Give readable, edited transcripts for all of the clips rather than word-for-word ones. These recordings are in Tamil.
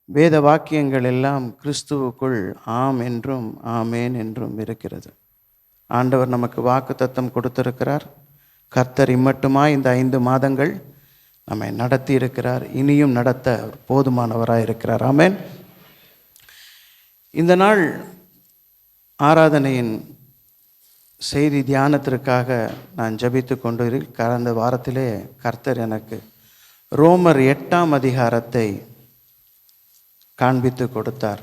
வேத வாக்கியங்கள் எல்லாம் கிறிஸ்துவுக்குள் ஆம் என்றும் ஆமேன் என்றும் இருக்கிறது. ஆண்டவர் நமக்கு வாக்குத்தத்தம் கொடுத்திருக்கிறார். கர்த்தர் இம்மட்டுமாய் இந்த 5 மாதங்கள் நம்மை நடத்தி இருக்கிறார். இனியும் நடத்த போதுமானவராக இருக்கிறார். ஆமேன். இந்த நாள் ஆராதனையின் செய்தி தியானத்திற்காக நான் ஜெபித்து கொண்டு கடந்த வாரத்திலே கர்த்தர் எனக்கு ரோமர் 8ஆம் அதிகாரத்தை காண்பித்து கொடுத்தார்.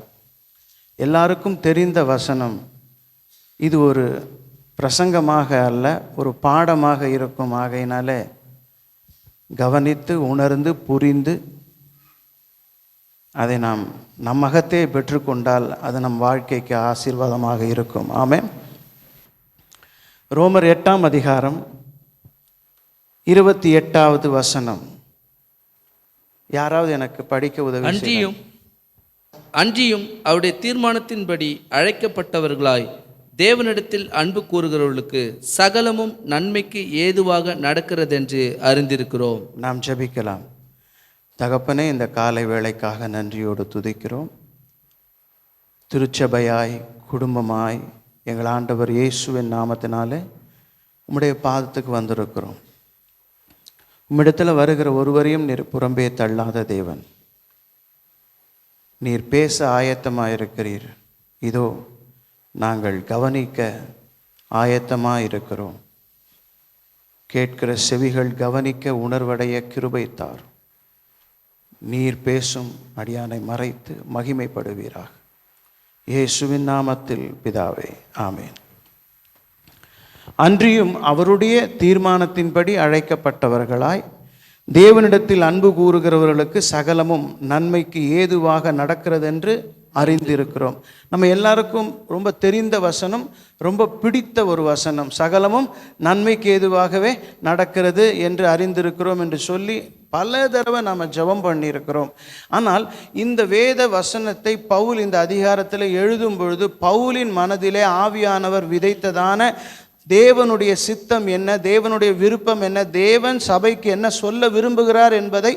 எல்லாருக்கும் தெரிந்த வசனம். இது ஒரு பிரசங்கமாக அல்ல, ஒரு பாடமாக இருக்கும். ஆகையினாலே கவனித்து உணர்ந்து புரிந்து அதை நாம் நம்மகத்தே பெற்றுக்கொண்டால் அது நம் வாழ்க்கைக்கு ஆசீர்வாதமாக இருக்கும். ஆமென். ரோமர் 8ஆம் அதிகாரம் 28வது வசனம். யாராவது எனக்கு படிக்க உதவி? அன்றியும் அவருடைய தீர்மானத்தின்படி அழைக்கப்பட்டவர்களாய் தேவனிடத்தில் அன்பு கூறுகிறவர்களுக்கு சகலமும் நன்மைக்கு ஏதுவாக நடக்கிறதென்று அறிந்திருக்கிறோம். நாம் ஜெபிக்கலாம். தகப்பனே, இந்த காலை வேளைக்காக நன்றியோடு துதிக்கிறோம். திருச்சபையாய் குடும்பமாய் எங்கள் ஆண்டவர் இயேசுவின் நாமத்தினாலே உம்முடைய பாதத்துக்கு வந்திருக்கிறோம். உம்மிடத்தில் வருகிற ஒருவரையும் நீர் புறம்பே தள்ளாத தேவன். நீர் பேச ஆயத்தமாயிருக்கிறீர். இதோ நாங்கள் கவனிக்க ஆயத்தமாயிருக்கிறோம். கேட்கிற செவிகள் கவனிக்க உணர்வடைய கிருபை தார். நீர் பேசும் அடியானை மறைத்து மகிமைப்படுவீராக. இயேசுவின் நாமத்தில் பிதாவே, ஆமேன். அன்றியும் அவருடைய தீர்மானத்தின்படி அழைக்கப்பட்டவர்களாய் தேவனிடத்தில் அன்பு கூறுகிறவர்களுக்கு சகலமும் நன்மைக்கு ஏதுவாக நடக்கிறது என்று அறிந்திருக்கிறோம். நம்ம எல்லாருக்கும் ரொம்ப தெரிந்த வசனம், ரொம்ப பிடித்த ஒரு வசனம். சகலமும் நன்மைக்கு ஏதுவாகவே நடக்கிறது என்று அறிந்திருக்கிறோம் என்று சொல்லி பல தடவை நாம் ஜெபம் பண்ணியிருக்கிறோம். ஆனால் இந்த வேத வசனத்தை பவுல் இந்த அதிகாரத்தில் எழுதும் பொழுது பவுலின் மனதிலே ஆவியானவர் விதைத்ததான தேவனுடைய சித்தம் என்ன, தேவனுடைய விருப்பம் என்ன, தேவன் சபைக்கு என்ன சொல்ல விரும்புகிறார் என்பதை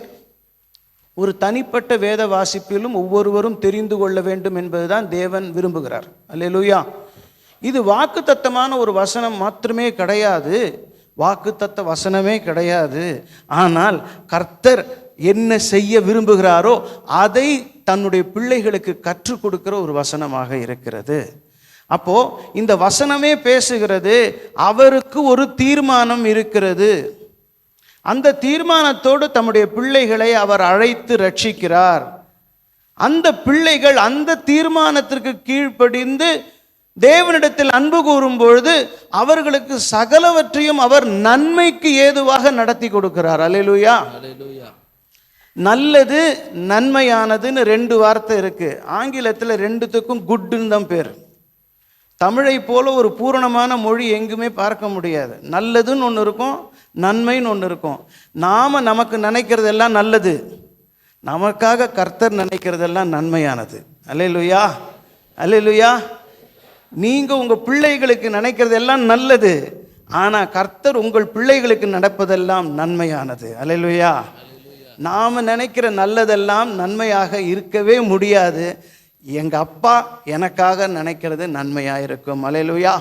ஒரு தனிப்பட்ட வேத வாசிப்பிலும் ஒவ்வொருவரும் தெரிந்து கொள்ள வேண்டும் என்பதுதான் தேவன் விரும்புகிறார். அல்லேலூயா. இது வாக்குத்தத்தமான ஒரு வசனம் மாத்திரமே கிடையாது, வாக்குத்தத்த வசனமே கிடையாது. ஆனால் கர்த்தர் என்ன செய்ய விரும்புகிறாரோ அதை தன்னுடைய பிள்ளைகளுக்கு கற்றுக் கொடுக்கிற ஒரு வசனமாக இருக்கிறது. அப்போ இந்த வசனமே பேசுகிறது, அவருக்கு ஒரு தீர்மானம் இருக்கிறது. அந்த தீர்மானத்தோடு தம்முடைய பிள்ளைகளை அவர் அழைத்து ரட்சிக்கிறார். அந்த பிள்ளைகள் அந்த தீர்மானத்திற்கு கீழ்ப்படிந்து தேவனிடத்தில் அன்பு கூறும் பொழுது அவர்களுக்கு சகலவற்றையும் அவர் நன்மைக்கு ஏதுவாக நடத்தி கொடுக்கிறார். அல்லேலூயா. நல்லது, நன்மையானதுன்னு 2 வார்த்தை இருக்கு. ஆங்கிலத்தில் 2த்துக்கும் குட்னு தான் பேர். தமிழை போல ஒரு பூரணமான மொழி எங்குமே பார்க்க முடியாது. நல்லதுன்னு ஒன்று இருக்கும், நன்மைன்னு ஒன்று இருக்கும். நாம் நமக்கு நினைக்கிறதெல்லாம் நல்லது, நமக்காக கர்த்தர் நினைக்கிறதெல்லாம் நன்மையானது. அல்லேலூயா, அல்லேலூயா. நீங்கள் உங்கள் பிள்ளைகளுக்கு நினைக்கிறதெல்லாம் நல்லது, ஆனால் கர்த்தர் உங்கள் பிள்ளைகளுக்கு நடப்பதெல்லாம் நன்மையானது. அல்லேலூயா. நாம் நினைக்கிற நல்லதெல்லாம் நன்மையாக இருக்கவே முடியாது. எங்கள் அப்பா எனக்காக நினைக்கிறது நன்மையாக இருக்கும். அல்லேலூயா.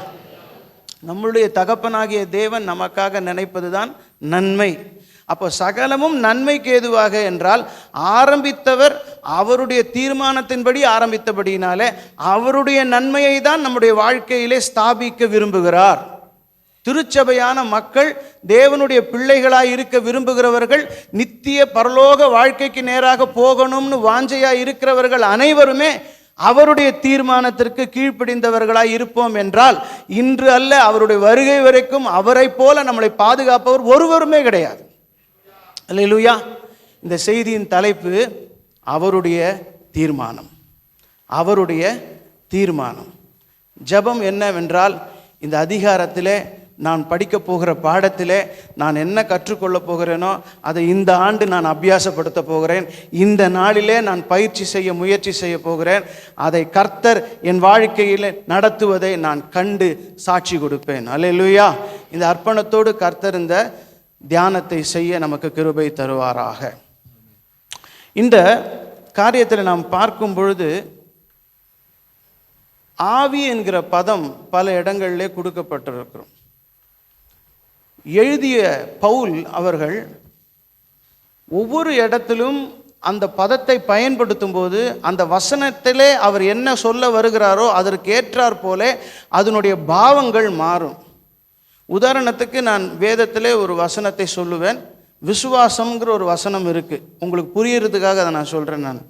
நம்மளுடைய தகப்பனாகிய தேவன் நமக்காக நினைப்பது தான் நன்மை. அப்போ சகலமும் நன்மைக்கு ஏதுவாக என்றால் ஆரம்பித்தவர் அவருடைய தீர்மானத்தின்படி ஆரம்பித்தபடினாலே அவருடைய நன்மையை தான் நம்முடைய வாழ்க்கையிலே ஸ்தாபிக்க விரும்புகிறார். திருச்சபையான மக்கள், தேவனுடைய பிள்ளைகளாய் இருக்க விரும்புகிறவர்கள், நித்திய பரலோக வாழ்க்கைக்கு நேராக போகணும்னு வாஞ்சையாய் இருக்கிறவர்கள் அனைவருமே அவருடைய தீர்மானத்திற்கு கீழ்ப்படிந்தவர்களாய் இருப்போம் என்றால் இன்று அல்ல, அவருடைய வருகை வரைக்கும் அவரை போல நம்மளை பாதுகாப்பவர் ஒருவருமே கிடையாது. அல்லேலூயா. இந்த செய்தியின் தலைப்பு அவருடைய தீர்மானம். அவருடைய தீர்மானம். ஜெபம் என்னவென்றால், இந்த அதிகாரத்திலே நான் படிக்க போகிற பாடத்திலே நான் என்ன கற்றுக்கொள்ளப் போகிறேனோ அதை இந்த ஆண்டு நான் அபியாசப்படுத்த போகிறேன். இந்த நாளிலே நான் பயிற்சி செய்ய முயற்சி செய்ய போகிறேன். அதை கர்த்தர் என் வாழ்க்கையில் நடத்துவதை நான் கண்டு சாட்சி கொடுப்பேன். அல்லேலூயா. இந்த அர்ப்பணத்தோடு கர்த்தர் இந்த தியானத்தை செய்ய நமக்கு கிருபை தருவாராக. இந்த காரியத்தில் நாம் பார்க்கும் பொழுது ஆவி என்கிற பதம் பல இடங்களிலே கொடுக்கப்பட்டிருக்கிறோம். எழுதிய பவுல் அவர்கள் ஒவ்வொரு இடத்திலும் அந்த பதத்தை பயன்படுத்தும் போது அந்த வசனத்திலே அவர் என்ன சொல்ல வருகிறாரோ அதற்கு ஏற்றாற் போல அதனுடைய பாவங்கள் மாறும். உதாரணத்துக்கு நான் வேதத்திலே ஒரு வசனத்தை சொல்லுவேன். விசுவாசம்ங்கிற ஒரு வசனம் இருக்குது. உங்களுக்கு புரியறதுக்காக அதை நான் சொல்கிறேன். நான்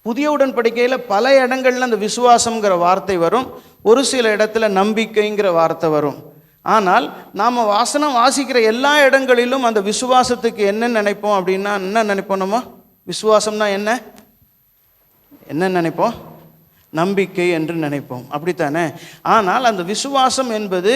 புதிய உடன்படிக்கையில் பல இடங்கள்ல அந்த விசுவாசம்ங்கிற வார்த்தை வரும், ஒரு சில இடத்துல நம்பிக்கைங்கிற வார்த்தை வரும். ஆனால் நாம் வசனம் வாசிக்கிற எல்லா இடங்களிலும் அந்த விசுவாசத்துக்கு என்ன நினைப்போம் அப்படின்னா, என்ன நினைப்போம்? நம்ம விசுவாசம்னா என்ன நினைப்போம்? நம்பிக்கை என்று நினைப்போம், அப்படித்தானே? ஆனால் அந்த விசுவாசம் என்பது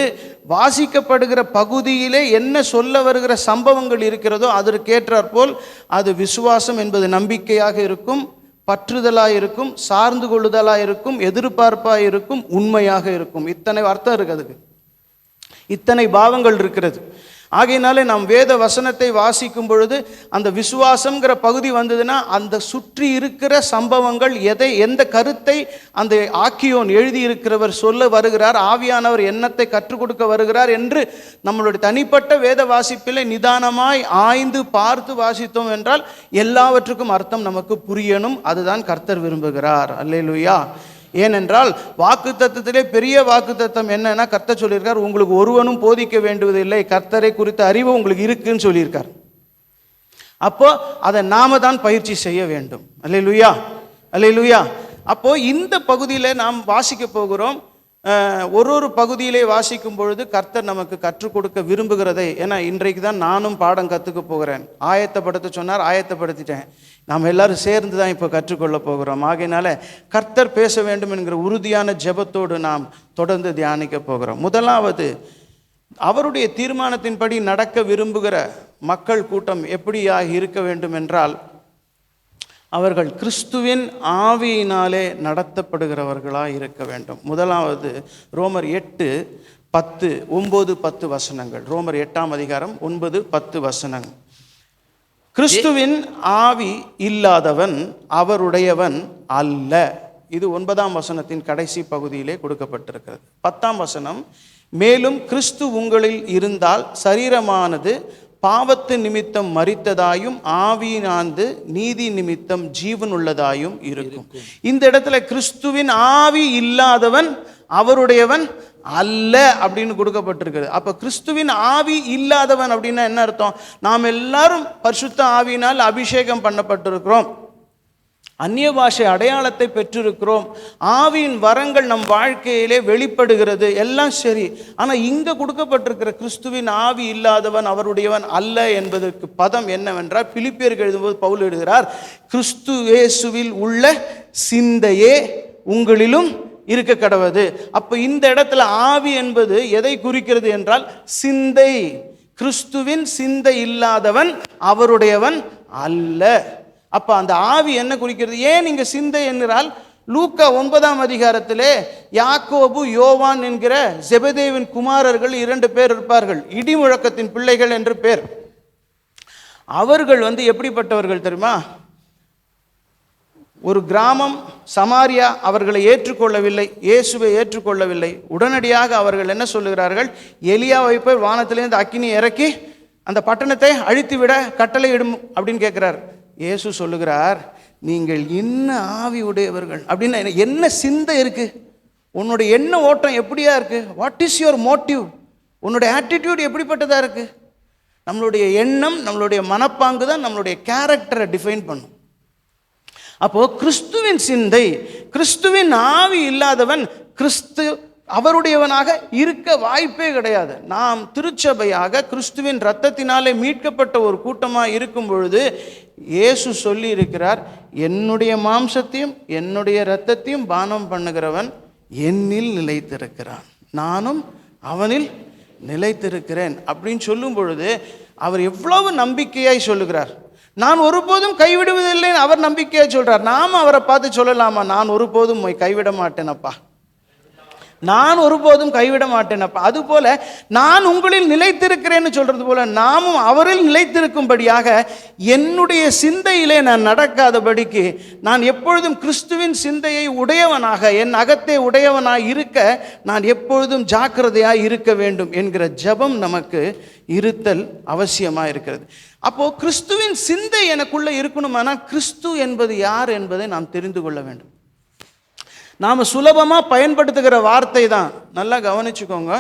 வாசிக்கப்படுகிற பகுதியிலே என்ன சொல்ல வருகிற சம்பவங்கள் இருக்கிறதோ அதற்கேற்றாற்போல் அது விசுவாசம் என்பது நம்பிக்கையாக இருக்கும், பற்றுதலாக இருக்கும், சார்ந்து கொள்ளுதலாக இருக்கும், எதிர்பார்ப்பாக இருக்கும், உண்மையாக இருக்கும். இத்தனை அர்த்தம் இருக்குது, அதுக்கு இத்தனை பாவங்கள் இருக்கிறது. ஆகையினாலே நாம் வேத வசனத்தை வாசிக்கும் பொழுது அந்த விசுவாசம்ங்கிற பகுதி வந்ததுன்னா அந்த சுற்றி இருக்கிற சம்பவங்கள் எந்த கருத்தை அந்த ஆக்கியோன் எழுதியிருக்கிறவர் சொல்ல வருகிறார், ஆவியானவர் என்னத்தை கற்றுக் கொடுக்க வருகிறார் என்று நம்மளுடைய தனிப்பட்ட வேத வாசிப்பில் நிதானமாய் ஆய்ந்து பார்த்து வாசித்தோம் என்றால் எல்லாவற்றுக்கும் அர்த்தம் நமக்கு புரியணும். அதுதான் கர்த்தர் விரும்புகிறார். அல்லேலூயா. ஏனென்றால் வாக்குத்தத்தத்திலே பெரிய வாக்குத்தத்தம் என்னன்னா, கர்த்தர் சொல்லியிருக்கார், உங்களுக்கு ஒருவனும் போதிக்க வேண்டுவதில்லை, கர்த்தரை குறித்த அறிவு உங்களுக்கு இருக்குன்னு சொல்லியிருக்கார். அப்போ அதை நாம தான் பயிற்சி செய்ய வேண்டும். அல்லேலூயா, அல்லேலூயா. அப்போ இந்த பகுதியில் நாம் வாசிக்க போகிறோம். ஒரு பகுதியிலே வாசிக்கும் பொழுது கர்த்தர் நமக்கு கற்றுக் கொடுக்க விரும்புகிறதை, ஏன்னா இன்றைக்கு தான் நானும் பாடம் கற்றுக்க போகிறேன். ஆயத்தப்படுத்த சொன்னார், ஆயத்தப்படுத்திட்டேன். நாம் எல்லாரும் சேர்ந்து தான் இப்போ கற்றுக்கொள்ள போகிறோம். ஆகையினால கர்த்தர் பேச வேண்டும் என்கிற உறுதியான ஜெபத்தோடு நாம் தொடர்ந்து தியானிக்க போகிறோம். முதலாவது, அவருடைய தீர்மானத்தின்படி நடக்க விரும்புகிற மக்கள் கூட்டம் எப்படியாக இருக்க வேண்டும் என்றால், அவர்கள் கிறிஸ்துவின் ஆவியினாலே நடத்தப்படுகிறவர்களாக இருக்க வேண்டும். முதலாவது ரோமர் 8:10, 9-10 வசனங்கள். ரோமர் 8ஆம் அதிகாரம் 9-10 வசனங்கள். கிறிஸ்துவின் ஆவி இல்லாதவன் அவருடையவன் அல்ல. இது 9ஆம் வசனத்தின் கடைசி பகுதியிலே கொடுக்கப்பட்டிருக்கிறது. 10ஆம் வசனம், மேலும் கிறிஸ்து உங்களில் இருந்தால் சரீரமானது பாவத்து நிமித்தம் மரித்ததாயும் ஆவியினாந்து நீதி நிமித்தம் ஜீவன் உள்ளதாயும் இருக்கும். இந்த இடத்துல கிறிஸ்துவின் ஆவி இல்லாதவன் அவருடையவன் அல்ல அப்படின்னு கொடுக்கப்பட்டிருக்கிறது. அப்ப கிறிஸ்துவின் ஆவி இல்லாதவன் அப்படின்னா என்ன அர்த்தம்? நாம் எல்லாரும் பரிசுத்த ஆவியினால் அபிஷேகம் பண்ணப்பட்டிருக்கிறோம், அந்நிய பாஷை அடையாளத்தை பெற்றிருக்கிறோம், ஆவியின் வரங்கள் நம் வாழ்க்கையிலே வெளிப்படுகிறது, எல்லாம் சரி. ஆனால் இங்கே கொடுக்கப்பட்டிருக்கிற கிறிஸ்துவின் ஆவி இல்லாதவன் அவருடையவன் அல்ல என்பதற்கு பதம் என்னவென்றால், பிலிப்பியருக்கு எழுதும்போது பவுல் எழுதுகிறார், கிறிஸ்து இயேசுவில் உள்ள சிந்தையே உங்களிலும் இருக்க கடவது. அப்போ இந்த இடத்துல ஆவி என்பது எதை குறிக்கிறது என்றால் சிந்தை. கிறிஸ்துவின் சிந்தை இல்லாதவன் அவருடையவன் அல்ல. அப்ப அந்த ஆவி என்ன குறிக்கிறது? ஏன் இங்க சிந்தை என்கிறால், லூக்கா 9ஆம் அதிகாரத்திலே யாக்கோபு யோவான் என்கிற செபதேவின் குமாரர்கள் 2 பேர் இருப்பார்கள், இடிமுழக்கத்தின் பிள்ளைகள் என்று பேர். அவர்கள் எப்படிப்பட்டவர்கள் தெரியுமா? ஒரு கிராமம் சமாரியா அவர்களை ஏற்றுக்கொள்ளவில்லை, இயேசுவை ஏற்றுக்கொள்ளவில்லை. உடனடியாக அவர்கள் என்ன சொல்லுகிறார்கள்? எலியாவை போய் வானத்திலேருந்து அக்கினி இறக்கி அந்த பட்டணத்தை அழித்து விட கட்டளையிடும் அப்படின்னு கேட்கிறார். இயேசு சொல்லுகிறார், நீங்கள் என்ன ஆவி உடையவர்கள் அப்படின்னா என்ன சிந்தை இருக்கு, உன்னுடைய எண்ண ஓட்டம் எப்படியா இருக்கு, வாட் இஸ் யுவர் மோட்டிவ், உன்னுடைய ஆட்டிடியூட் எப்படிப்பட்டதா இருக்கு. நம்மளுடைய எண்ணம், நம்மளுடைய மனப்பாங்கு தான் நம்மளுடைய கேரக்டரை டிஃபைன் பண்ணும். அப்போ கிறிஸ்துவின் சிந்தை, கிறிஸ்துவின் ஆவி இல்லாதவன் கிறிஸ்து அவருடையவனாக இருக்க வாய்ப்பே கிடையாது. நாம் திருச்சபையாக கிறிஸ்துவின் இரத்தத்தினாலே மீட்கப்பட்ட ஒரு கூட்டமாக இருக்கும் பொழுது இயேசு சொல்லி இருக்கிறார், என்னுடைய மாம்சத்தையும் என்னுடைய இரத்தத்தையும் பானம் பண்ணுகிறவன் என்னில் நிலைத்திருக்கிறான், நானும் அவனில் நிலைத்திருக்கிறேன் அப்படின்னு சொல்லும் பொழுது அவர் எவ்வளவு நம்பிக்கையாய் சொல்லுகிறார். நான் ஒருபோதும் கைவிடுவதில்லை அவர் நம்பிக்கையாக சொல்றார். நாம் அவரை பார்த்து சொல்லலாமா, நான் ஒருபோதும் கைவிட மாட்டேனப்பா, நான் ஒருபோதும் கைவிட மாட்டேன். அப்ப அதுபோல நான் உங்களில் நிலைத்திருக்கிறேன்னு சொல்றது போல நாமும் அவரில் நிலைத்திருக்கும்படியாக என்னுடைய சிந்தையிலே நான் நடக்காதபடிக்கு நான் எப்பொழுதும் கிறிஸ்துவின் சிந்தையை உடையவனாக, என் அகத்தை உடையவனாய் இருக்க நான் எப்பொழுதும் ஜாக்கிரதையாய் இருக்க வேண்டும் என்கிற ஜெபம் நமக்கு இருத்தல் அவசியமாக இருக்கிறது. அப்போ கிறிஸ்துவின் சிந்தை எனக்குள்ள இருக்கணுமானால் கிறிஸ்து என்பது யார் என்பதை நாம் தெரிந்து கொள்ள வேண்டும். நாம் சுலபமாக பயன்படுத்துகிற வார்த்தை தான், நல்லா கவனிச்சுக்கோங்க.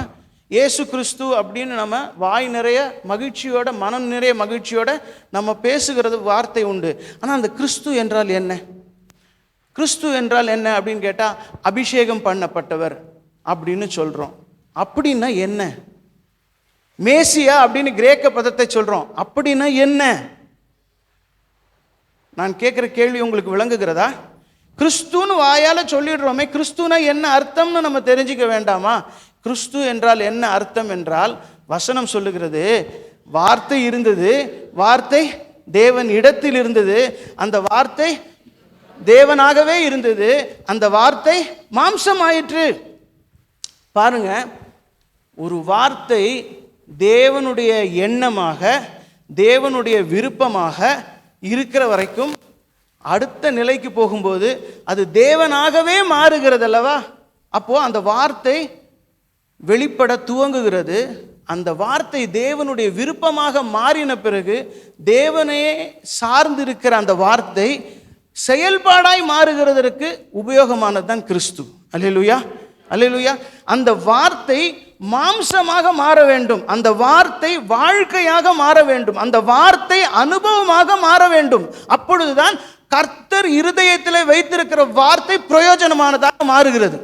இயேசு கிறிஸ்து அப்படின்னு நம்ம வாய் நிறைய மகிழ்ச்சியோட, மனம் நிறைய மகிழ்ச்சியோட நம்ம பேசுகிறது வார்த்தை உண்டு. ஆனால் அந்த கிறிஸ்து என்றால் என்ன? கிறிஸ்து என்றால் என்ன அப்படின்னு கேட்டால் அபிஷேகம் பண்ணப்பட்டவர் அப்படின்னு சொல்கிறோம். அப்படின்னா என்ன? மேசியா அப்படின்னு கிரேக்க பதத்தை சொல்கிறோம். அப்படின்னா என்ன? நான் கேட்குற கேள்வி உங்களுக்கு விளங்குகிறதா? கிறிஸ்துன்னு வாயால் சொல்லிடுறோமே, கிறிஸ்துனா என்ன அர்த்தம்னு நம்ம தெரிஞ்சுக்க வேண்டாமா? கிறிஸ்து என்றால் என்ன அர்த்தம் என்றால், வசனம் சொல்லுகிறது, வார்த்தை இருந்தது, வார்த்தை தேவன் இடத்தில் இருந்தது, அந்த வார்த்தை தேவனாகவே இருந்தது, அந்த வார்த்தை மாம்சம் ஆயிற்று. பாருங்க, ஒரு வார்த்தை தேவனுடைய எண்ணமாக, தேவனுடைய விருப்பமாக இருக்கிற வரைக்கும் அடுத்த நிலைக்கு போகும்போது அது தேவனாகவே மாறுகிறது அல்லவா? அப்போ அந்த வார்த்தை வெளிப்பட துவங்குகிறது. அந்த வார்த்தை தேவனுடைய விருப்பமாக மாறின பிறகு தேவனையே சார்ந்திருக்கிற அந்த வார்த்தை செயல்பாடாய் மாறுகிறதற்கு உபயோகமானதுதான் கிறிஸ்து. அல்லேலூயா, அல்லேலூயா. அந்த வார்த்தை மாம்சமாக மாற வேண்டும், அந்த வார்த்தை வாழ்க்கையாக மாற வேண்டும், அந்த வார்த்தை அனுபவமாக மாற வேண்டும். அப்பொழுதுதான் கர்த்தர் இருதயத்தில் வைத்திருக்கிற வார்த்தை பிரயோஜனமானதாக மாறுகிறது.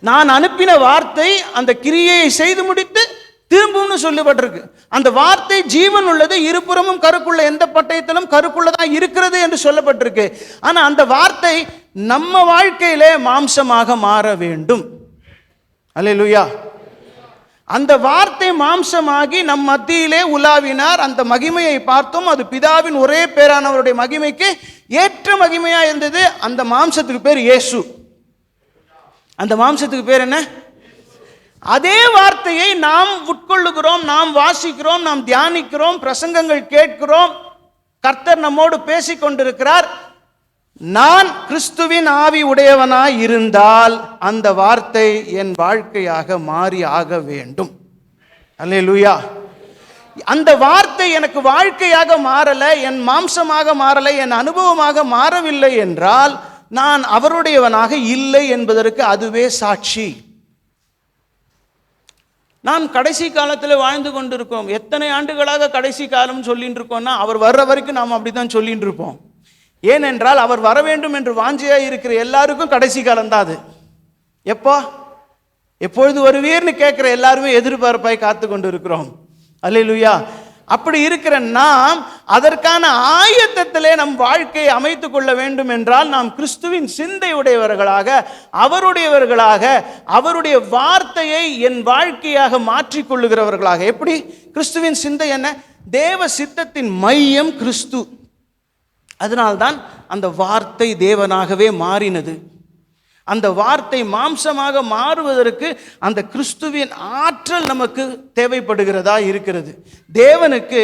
நான் அனுப்பின வார்த்தை அந்த கிரியையை செய்து முடித்து திரும்பும்னு சொல்லப்பட்டிருக்கு. அந்த வார்த்தை ஜீவன் உள்ளது, இருபுறமும் கருக்குள்ள, எந்த பட்டயத்திலும் கருக்குள்ளதான் இருக்கிறது என்று சொல்லப்பட்டிருக்கு. ஆனா அந்த வார்த்தை நம்ம வாழ்க்கையிலே மாம்சமாக மாற வேண்டும். அல்லேலூயா. அந்த வார்த்தை மாம்சமாகி நம் மத்தியிலே உலாவினார். அந்த மகிமையை பார்த்தோம். அது பிதாவின் ஒரே பேரானவருடைய மகிமைக்கு ஏற்ற மகிமையா இருந்தது. அந்த மாம்சத்துக்கு பேர் இயேசு. அந்த மாம்சத்துக்கு பேர் என்ன? அதே வார்த்தையை நாம் உட்கொள்ளுகிறோம், நாம் வாசிக்கிறோம், நாம் தியானிக்கிறோம், பிரசங்கங்கள் கேட்கிறோம். கர்த்தர் நம்மோடு பேசிக் கொண்டிருக்கிறார். நான் கிறிஸ்துவின் ஆவி உடையவனாய் இருந்தால் அந்த வார்த்தை என் வாழ்க்கையாக மாறி ஆக வேண்டும். அல்லேலூயா. அந்த வார்த்தை எனக்கு வாழ்க்கையாக மாறல, என் மாம்சமாக மாறலை, என் அனுபவமாக மாறவில்லை என்றால் நான் அவருடையவனாக இல்லை என்பதற்கு அதுவே சாட்சி. நாம் கடைசி காலத்தில் வாழ்ந்து கொண்டிருக்கோம். எத்தனை ஆண்டுகளாக கடைசி காலம் சொல்லிட்டு இருக்கோம்னா, அவர் வர்ற வரைக்கும் நாம் அப்படித்தான் சொல்லிட்டு இருப்போம். ஏனென்றால் அவர் வர வேண்டும் என்று வாஞ்சியாக இருக்கிற எல்லாருக்கும் கடைசி காலம்தான் அது. எப்பொழுது வருவீர்னு கேட்குற எல்லாருமே எதிர்பார்ப்பாய் காத்து கொண்டு இருக்கிறோம். அல்லேலூயா. அப்படி இருக்கிற நாம் அதற்கான ஆயத்தத்திலே நம் வாழ்க்கையை அமைத்துக் கொள்ள வேண்டும் என்றால் நாம் கிறிஸ்துவின் சிந்தை உடையவர்களாக, அவருடையவர்களாக, அவருடைய வார்த்தையை என் வாழ்க்கையாக மாற்றிக்கொள்ளுகிறவர்களாக. எப்படி? கிறிஸ்துவின் சிந்தை என்ன? தேவ சித்தத்தின் மையம் கிறிஸ்து. அதனால்தான் அந்த வார்த்தை தேவனாகவே மாறினது. அந்த வார்த்தை மாம்சமாக மாறுவதற்கு அந்த கிறிஸ்துவின் ஆற்றல் நமக்கு தேவைப்படுகிறதா இருக்கிறது. தேவனுக்கு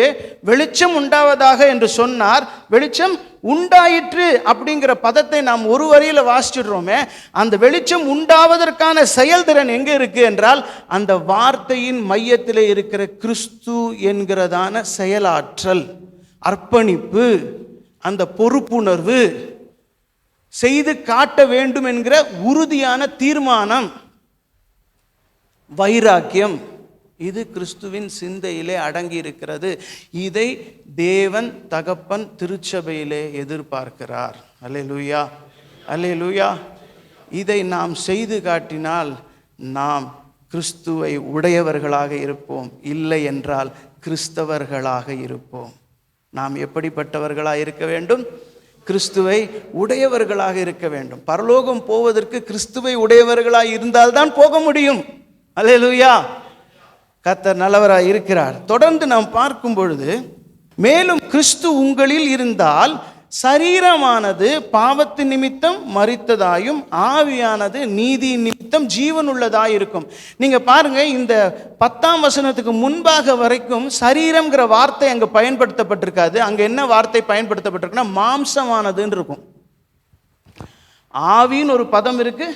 வெளிச்சம் உண்டாவதாக என்று சொன்னார், வெளிச்சம் உண்டாயிற்று அப்படிங்கிற பதத்தை நாம் ஒரு வரியில் வாசிச்சிடுறோமே. அந்த வெளிச்சம் உண்டாவதற்கான செயல்திறன் எங்கே இருக்கு என்றால் அந்த வார்த்தையின் மையத்தில் இருக்கிற கிறிஸ்து என்கிறதான செயலாற்றல், அர்ப்பணிப்பு, அந்த பொறுப்புணர்வு, செய்து காட்ட வேண்டும் என்கிற உறுதியான தீர்மானம், வைராக்கியம், இது கிறிஸ்துவின் சிந்தையிலே அடங்கி இருக்கிறது. இதை தேவன் தகப்பன் திருச்சபையிலே எதிர்பார்க்கிறார். அல்லேலூயா, அல்லேலூயா. இதை நாம் செய்து காட்டினால் நாம் கிறிஸ்துவை உடையவர்களாக இருப்போம், இல்லை என்றால் கிறிஸ்தவர்களாக இருப்போம். நாம் எப்படிப்பட்டவர்களாக இருக்க வேண்டும்? கிறிஸ்துவை உடையவர்களாக இருக்க வேண்டும். பரலோகம் போவதற்கு கிறிஸ்துவை உடையவர்களாக இருந்தால்தான் போக முடியும். அல்லேலூயா. கர்த்தர் நல்லவராக இருக்கிறார். தொடர்ந்து நாம் பார்க்கும் பொழுது, மேலும் கிறிஸ்து உங்களில் இருந்தால் சரீரமானது பாவத்தின் நிமித்தம் மரித்ததாயும் ஆவியானது நீதி நிமித்தம் ஜீவன் உள்ளதாய் இருக்கும். நீங்க பாருங்க, இந்த 10ஆம் வசனத்துக்கு முன்பாக வரைக்கும் சரீரம்ங்கிற வார்த்தை அங்க பயன்படுத்தப்பட்டிருக்காது. அங்க என்ன வார்த்தை பயன்படுத்தப்பட்டிருக்குன்னா மாம்சமானதுன்னு இருக்கும். ஆவின்னு ஒரு பதம் இருக்கு,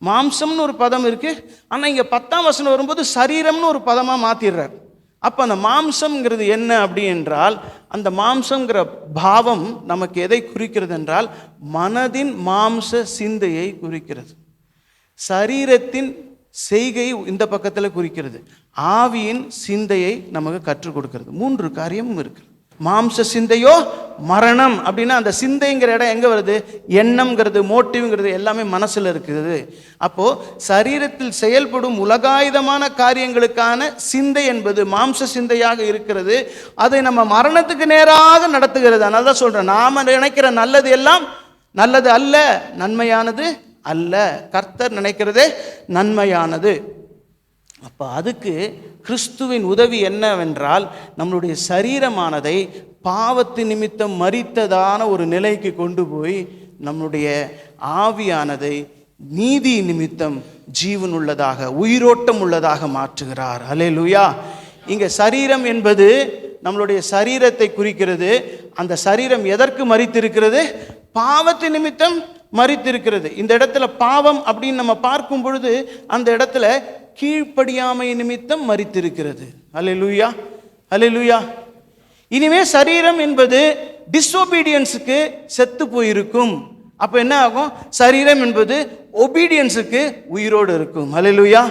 மாம்சம்னு ஒரு பதம் இருக்கு. ஆனா இங்க 10ஆம் வசனம் வரும்போது சரீரம்னு ஒரு பதமா மாத்திடுறார். அப்போ அந்த மாம்சம்ங்கிறது என்ன அப்படி என்றால், அந்த மாம்சங்கிற பாவம் நமக்கு எதை குறிக்கிறது என்றால் மனதின் மாம்ச சிந்தையை குறிக்கிறது. சரீரத்தின் செய்கை இந்த பக்கத்தில் குறிக்கிறது, ஆவியின் சிந்தையை நமக்கு கற்றுக் கொடுக்கிறது. 3 காரியமும் இருக்குது. மாம்ச சிந்தையோ மரணம் அப்படின்னா அந்த சிந்தைங்கிற இடம் எங்கே வருது? எண்ணம்ங்கிறது, மோட்டிவ்ங்கிறது எல்லாமே மனசில் இருக்குது. அப்போது சரீரத்தில் செயல்படும் உலகாயுதமான காரியங்களுக்கான சிந்தை என்பது மாம்ச சிந்தையாக இருக்கிறது. அதை நம்ம மரணத்துக்கு நேராக நடத்துகிறது. அதனால தான் சொல்கிறேன், நாம் நினைக்கிற நல்லது எல்லாம் நல்லது அல்ல, நன்மையானது அல்ல. கர்த்தர் நினைக்கிறதே நன்மையானது. அப்போ அதுக்கு கிறிஸ்துவின் உதவி என்னவென்றால், நம்மளுடைய சரீரமானதை பாவத்தின் நிமித்தம் மரித்ததான ஒரு நிலைக்கு கொண்டு போய் நம்முடைய ஆவியானதை நீதி நிமித்தம் ஜீவன் உள்ளதாக, உயிரோட்டம் உள்ளதாக மாற்றுகிறார். அல்லேலூயா. இங்கே சரீரம் என்பது நம்மளுடைய சரீரத்தை குறிக்கிறது. அந்த சரீரம் எதற்கு மரித்திருக்கிறது? பாவத்தின் நிமித்தம் மரித்திருக்கிறது. இந்த இடத்துல பாவம் அப்படின்னு நம்ம பார்க்கும் பொழுது அந்த இடத்துல கீழ்ப்படியாமை நிமித்தம் மரித்திருக்கிறது. அல்லேலூயா, அல்லேலூயா. இனிமே சரீரம் என்பது டிஸ்ஒபீடியன்ஸுக்கு செத்து போயிருக்கும். அப்போ என்ன ஆகும்? சரீரம் என்பது ஒபீடியன்ஸுக்கு உயிரோடு இருக்கும். அல்லேலூயா.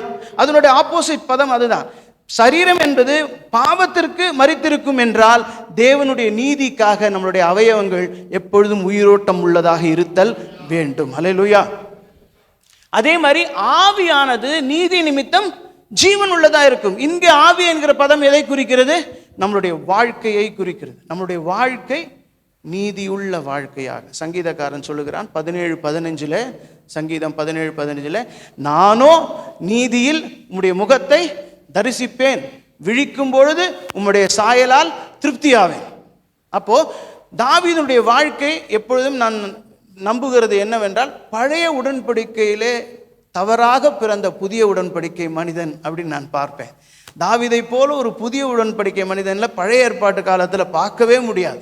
அதனுடைய ஆப்போசிட் பதம் அதுதான். சரீரம் என்பது பாவத்திற்கு மரித்திருக்கும் என்றால் தேவனுடைய நீதிக்காக நம்மளுடைய அவயவங்கள் எப்பொழுதும் உயிரோட்டம் உள்ளதாக இருத்தல் வேண்டும். அல்லேலூயா. அதே மாதிரி ஆவியானது நீதி நிமித்தம் ஜீவன் உள்ளதாக இருக்கும். இங்கே ஆவி என்கிற பதம் எதை குறிக்கிறது? நம்மளுடைய வாழ்க்கையை குறிக்கிறது. நம்மளுடைய வாழ்க்கை நீதியுள்ள வாழ்க்கையாக. சங்கீதக்காரன் சொல்லுகிறான் 17:15, சங்கீதம் 17:15, நானோ நீதியில் உம்முடைய முகத்தை தரிசிப்பேன், விழிக்கும் பொழுது உம்முடைய சாயலால் திருப்தியாவேன். அப்போ தாவீதுடைய வாழ்க்கை எப்பொழுதும் நான் நம்புகிறது என்னவென்றால், பழைய உடன்படிக்கையிலே தவறாக பிறந்த புதிய உடன்படிக்கை மனிதன் அப்படின்னு நான் பார்ப்பேன். தாவீதை போல ஒரு புதிய உடன்படிக்கை மனிதனில் பழைய ஏற்பாட்டு காலத்தில் பார்க்கவே முடியாது.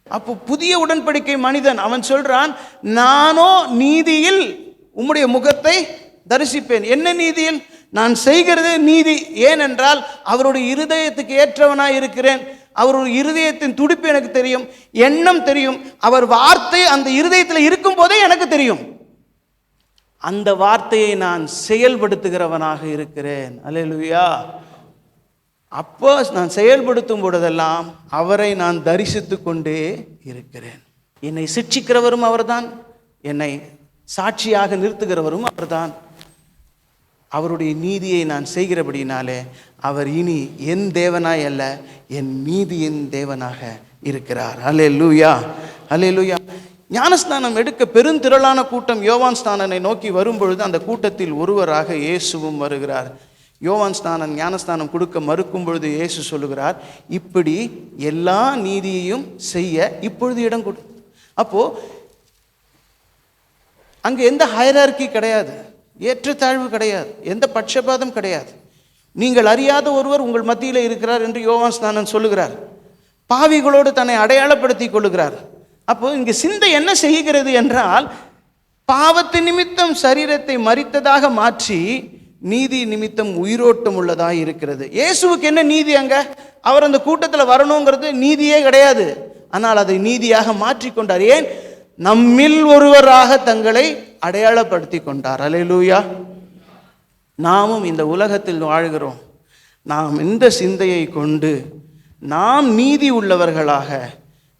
அப்போ புதிய உடன்படிக்கை மனிதன் அவன் சொல்றான், நானோ நீதியில் உம்முடைய முகத்தை தரிசிப்பேன். என்ன நீதியில்? நான் செய்கிறது நீதி. ஏனென்றால் அவருடைய இருதயத்துக்கு ஏற்றவனாய் இருக்கிறேன். அவருடைய இருதயத்தின் துடிப்பு எனக்கு தெரியும், எண்ணம் தெரியும். அவர் வார்த்தை அந்த இருதயத்தில் இருக்கும் போதே எனக்கு தெரியும். அந்த வார்த்தையை நான் செயல்படுத்துகிறவனாக இருக்கிறேன். அல்லேலூயா. அப்போ நான் செயல்படுத்தும் பொழுதெல்லாம் அவரை நான் தரிசித்து கொண்டே இருக்கிறேன். என்னை சிட்சிக்கிறவரும் அவர்தான், என்னை சாட்சியாக நிறுத்துகிறவரும் அவர்தான். அவருடைய நீதியை நான் செய்கிறபடினாலே அவர் இனி என் தேவனாய் அல்ல, என் நீதியின் தேவனாக இருக்கிறார். அல்லேலூயா, அல்லேலூயா. ஞானஸ்நானம் எடுக்க பெருந்திரளான கூட்டம் யோவான் ஸ்நானனை நோக்கி வரும்பொழுது அந்த கூட்டத்தில் ஒருவராக இயேசுவும் வருகிறார். யோவான் ஸ்நானன் ஞானஸ்நானம் கொடுக்க மறுக்கும் பொழுது இயேசு சொல்லுகிறார், இப்படி எல்லா நீதியையும் செய்ய இப்பொழுது இடம் கொடு. அப்போ அங்கே எந்த ஹைரார்கி கிடையாது, ஏற்றத்தாழ்வு கிடையாது, எந்த பட்சபாதம் கிடையாது. நீங்கள் அறியாத ஒருவர் உங்கள் மத்தியில் இருக்கிறார் என்று யோவான் ஸ்நானன் சொல்லுகிறார். பாவிகளோடு தன்னை அடையாளப்படுத்தி கொள்ளுகிறார். அப்போ இங்கே சிந்தை என்ன செய்கிறது என்றால், பாவத்து நிமித்தம் சரீரத்தை மரித்ததாக மாற்றி நீதி நிமித்தம் உயிரோட்டம் உள்ளதாக இருக்கிறது. இயேசுவுக்கு என்ன நீதி? அங்க அவர் அந்த கூட்டத்தில் வரணுங்கிறது நீதியே கிடையாது. ஆனால் அதை நீதியாக மாற்றிக்கொண்டார். ஏன்? நம்மில் ஒருவராக தங்களை அடையாளப்படுத்தி கொண்டார். அல்லேலூயா. நாமும் இந்த உலகத்தில் வாழ்கிறோம். நாம் இந்த சிந்தையை கொண்டு நாம் நீதி உள்ளவர்களாக,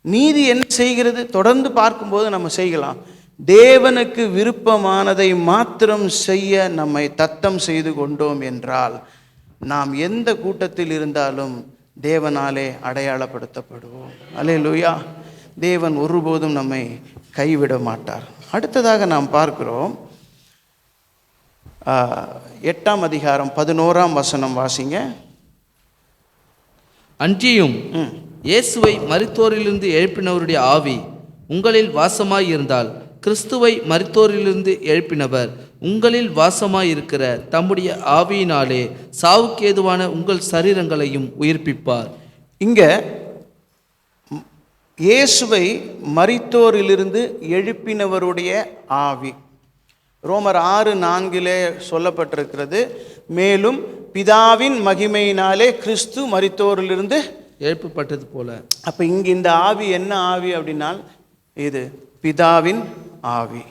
நீதி என்ன செய்கிறது தொடர்ந்து பார்க்கும்போது நம்ம செய்யலாம். தேவனுக்கு விருப்பமானதை மாத்திரம் செய்ய நம்மை தத்தம் செய்து கொண்டோம் என்றால் நாம் எந்த கூட்டத்தில் இருந்தாலும் தேவனாலே அடையாளப்படுத்தப்படுவோம். அல்லேலூயா. தேவன் ஒருபோதும் நம்மை கைவிட மாட்டார். அடுத்ததாக நாம் பார்க்கிறோம் 8ஆம் அதிகாரம் 11ஆம் வசனம் வாசிங்க. அன்றியும் இயேசுவை மரித்தோரிலிருந்து எழுப்பினவருடைய ஆவி உங்களில் வாசமாயிருந்தால் கிறிஸ்துவை மரித்தோரிலிருந்து எழுப்பினவர் உங்களில் வாசமாயிருக்கிற தம்முடைய ஆவியினாலே சாவுக்கேதுவான உங்கள் சரீரங்களையும் உயிர்ப்பிப்பார். இங்க இயேசுவை மரித்தோரிலிருந்து எழுப்பினவருடைய ஆவி ரோமர் 6:4 சொல்லப்பட்டிருக்கிறது. மேலும் பிதாவின் மகிமையினாலே கிறிஸ்து மரித்தோரிலிருந்து எழுப்பப்பட்டது போல. அப்ப இங்க இந்த ஆவி என்ன ஆவி அப்படின்னா இது பிதாவின் ஆவி.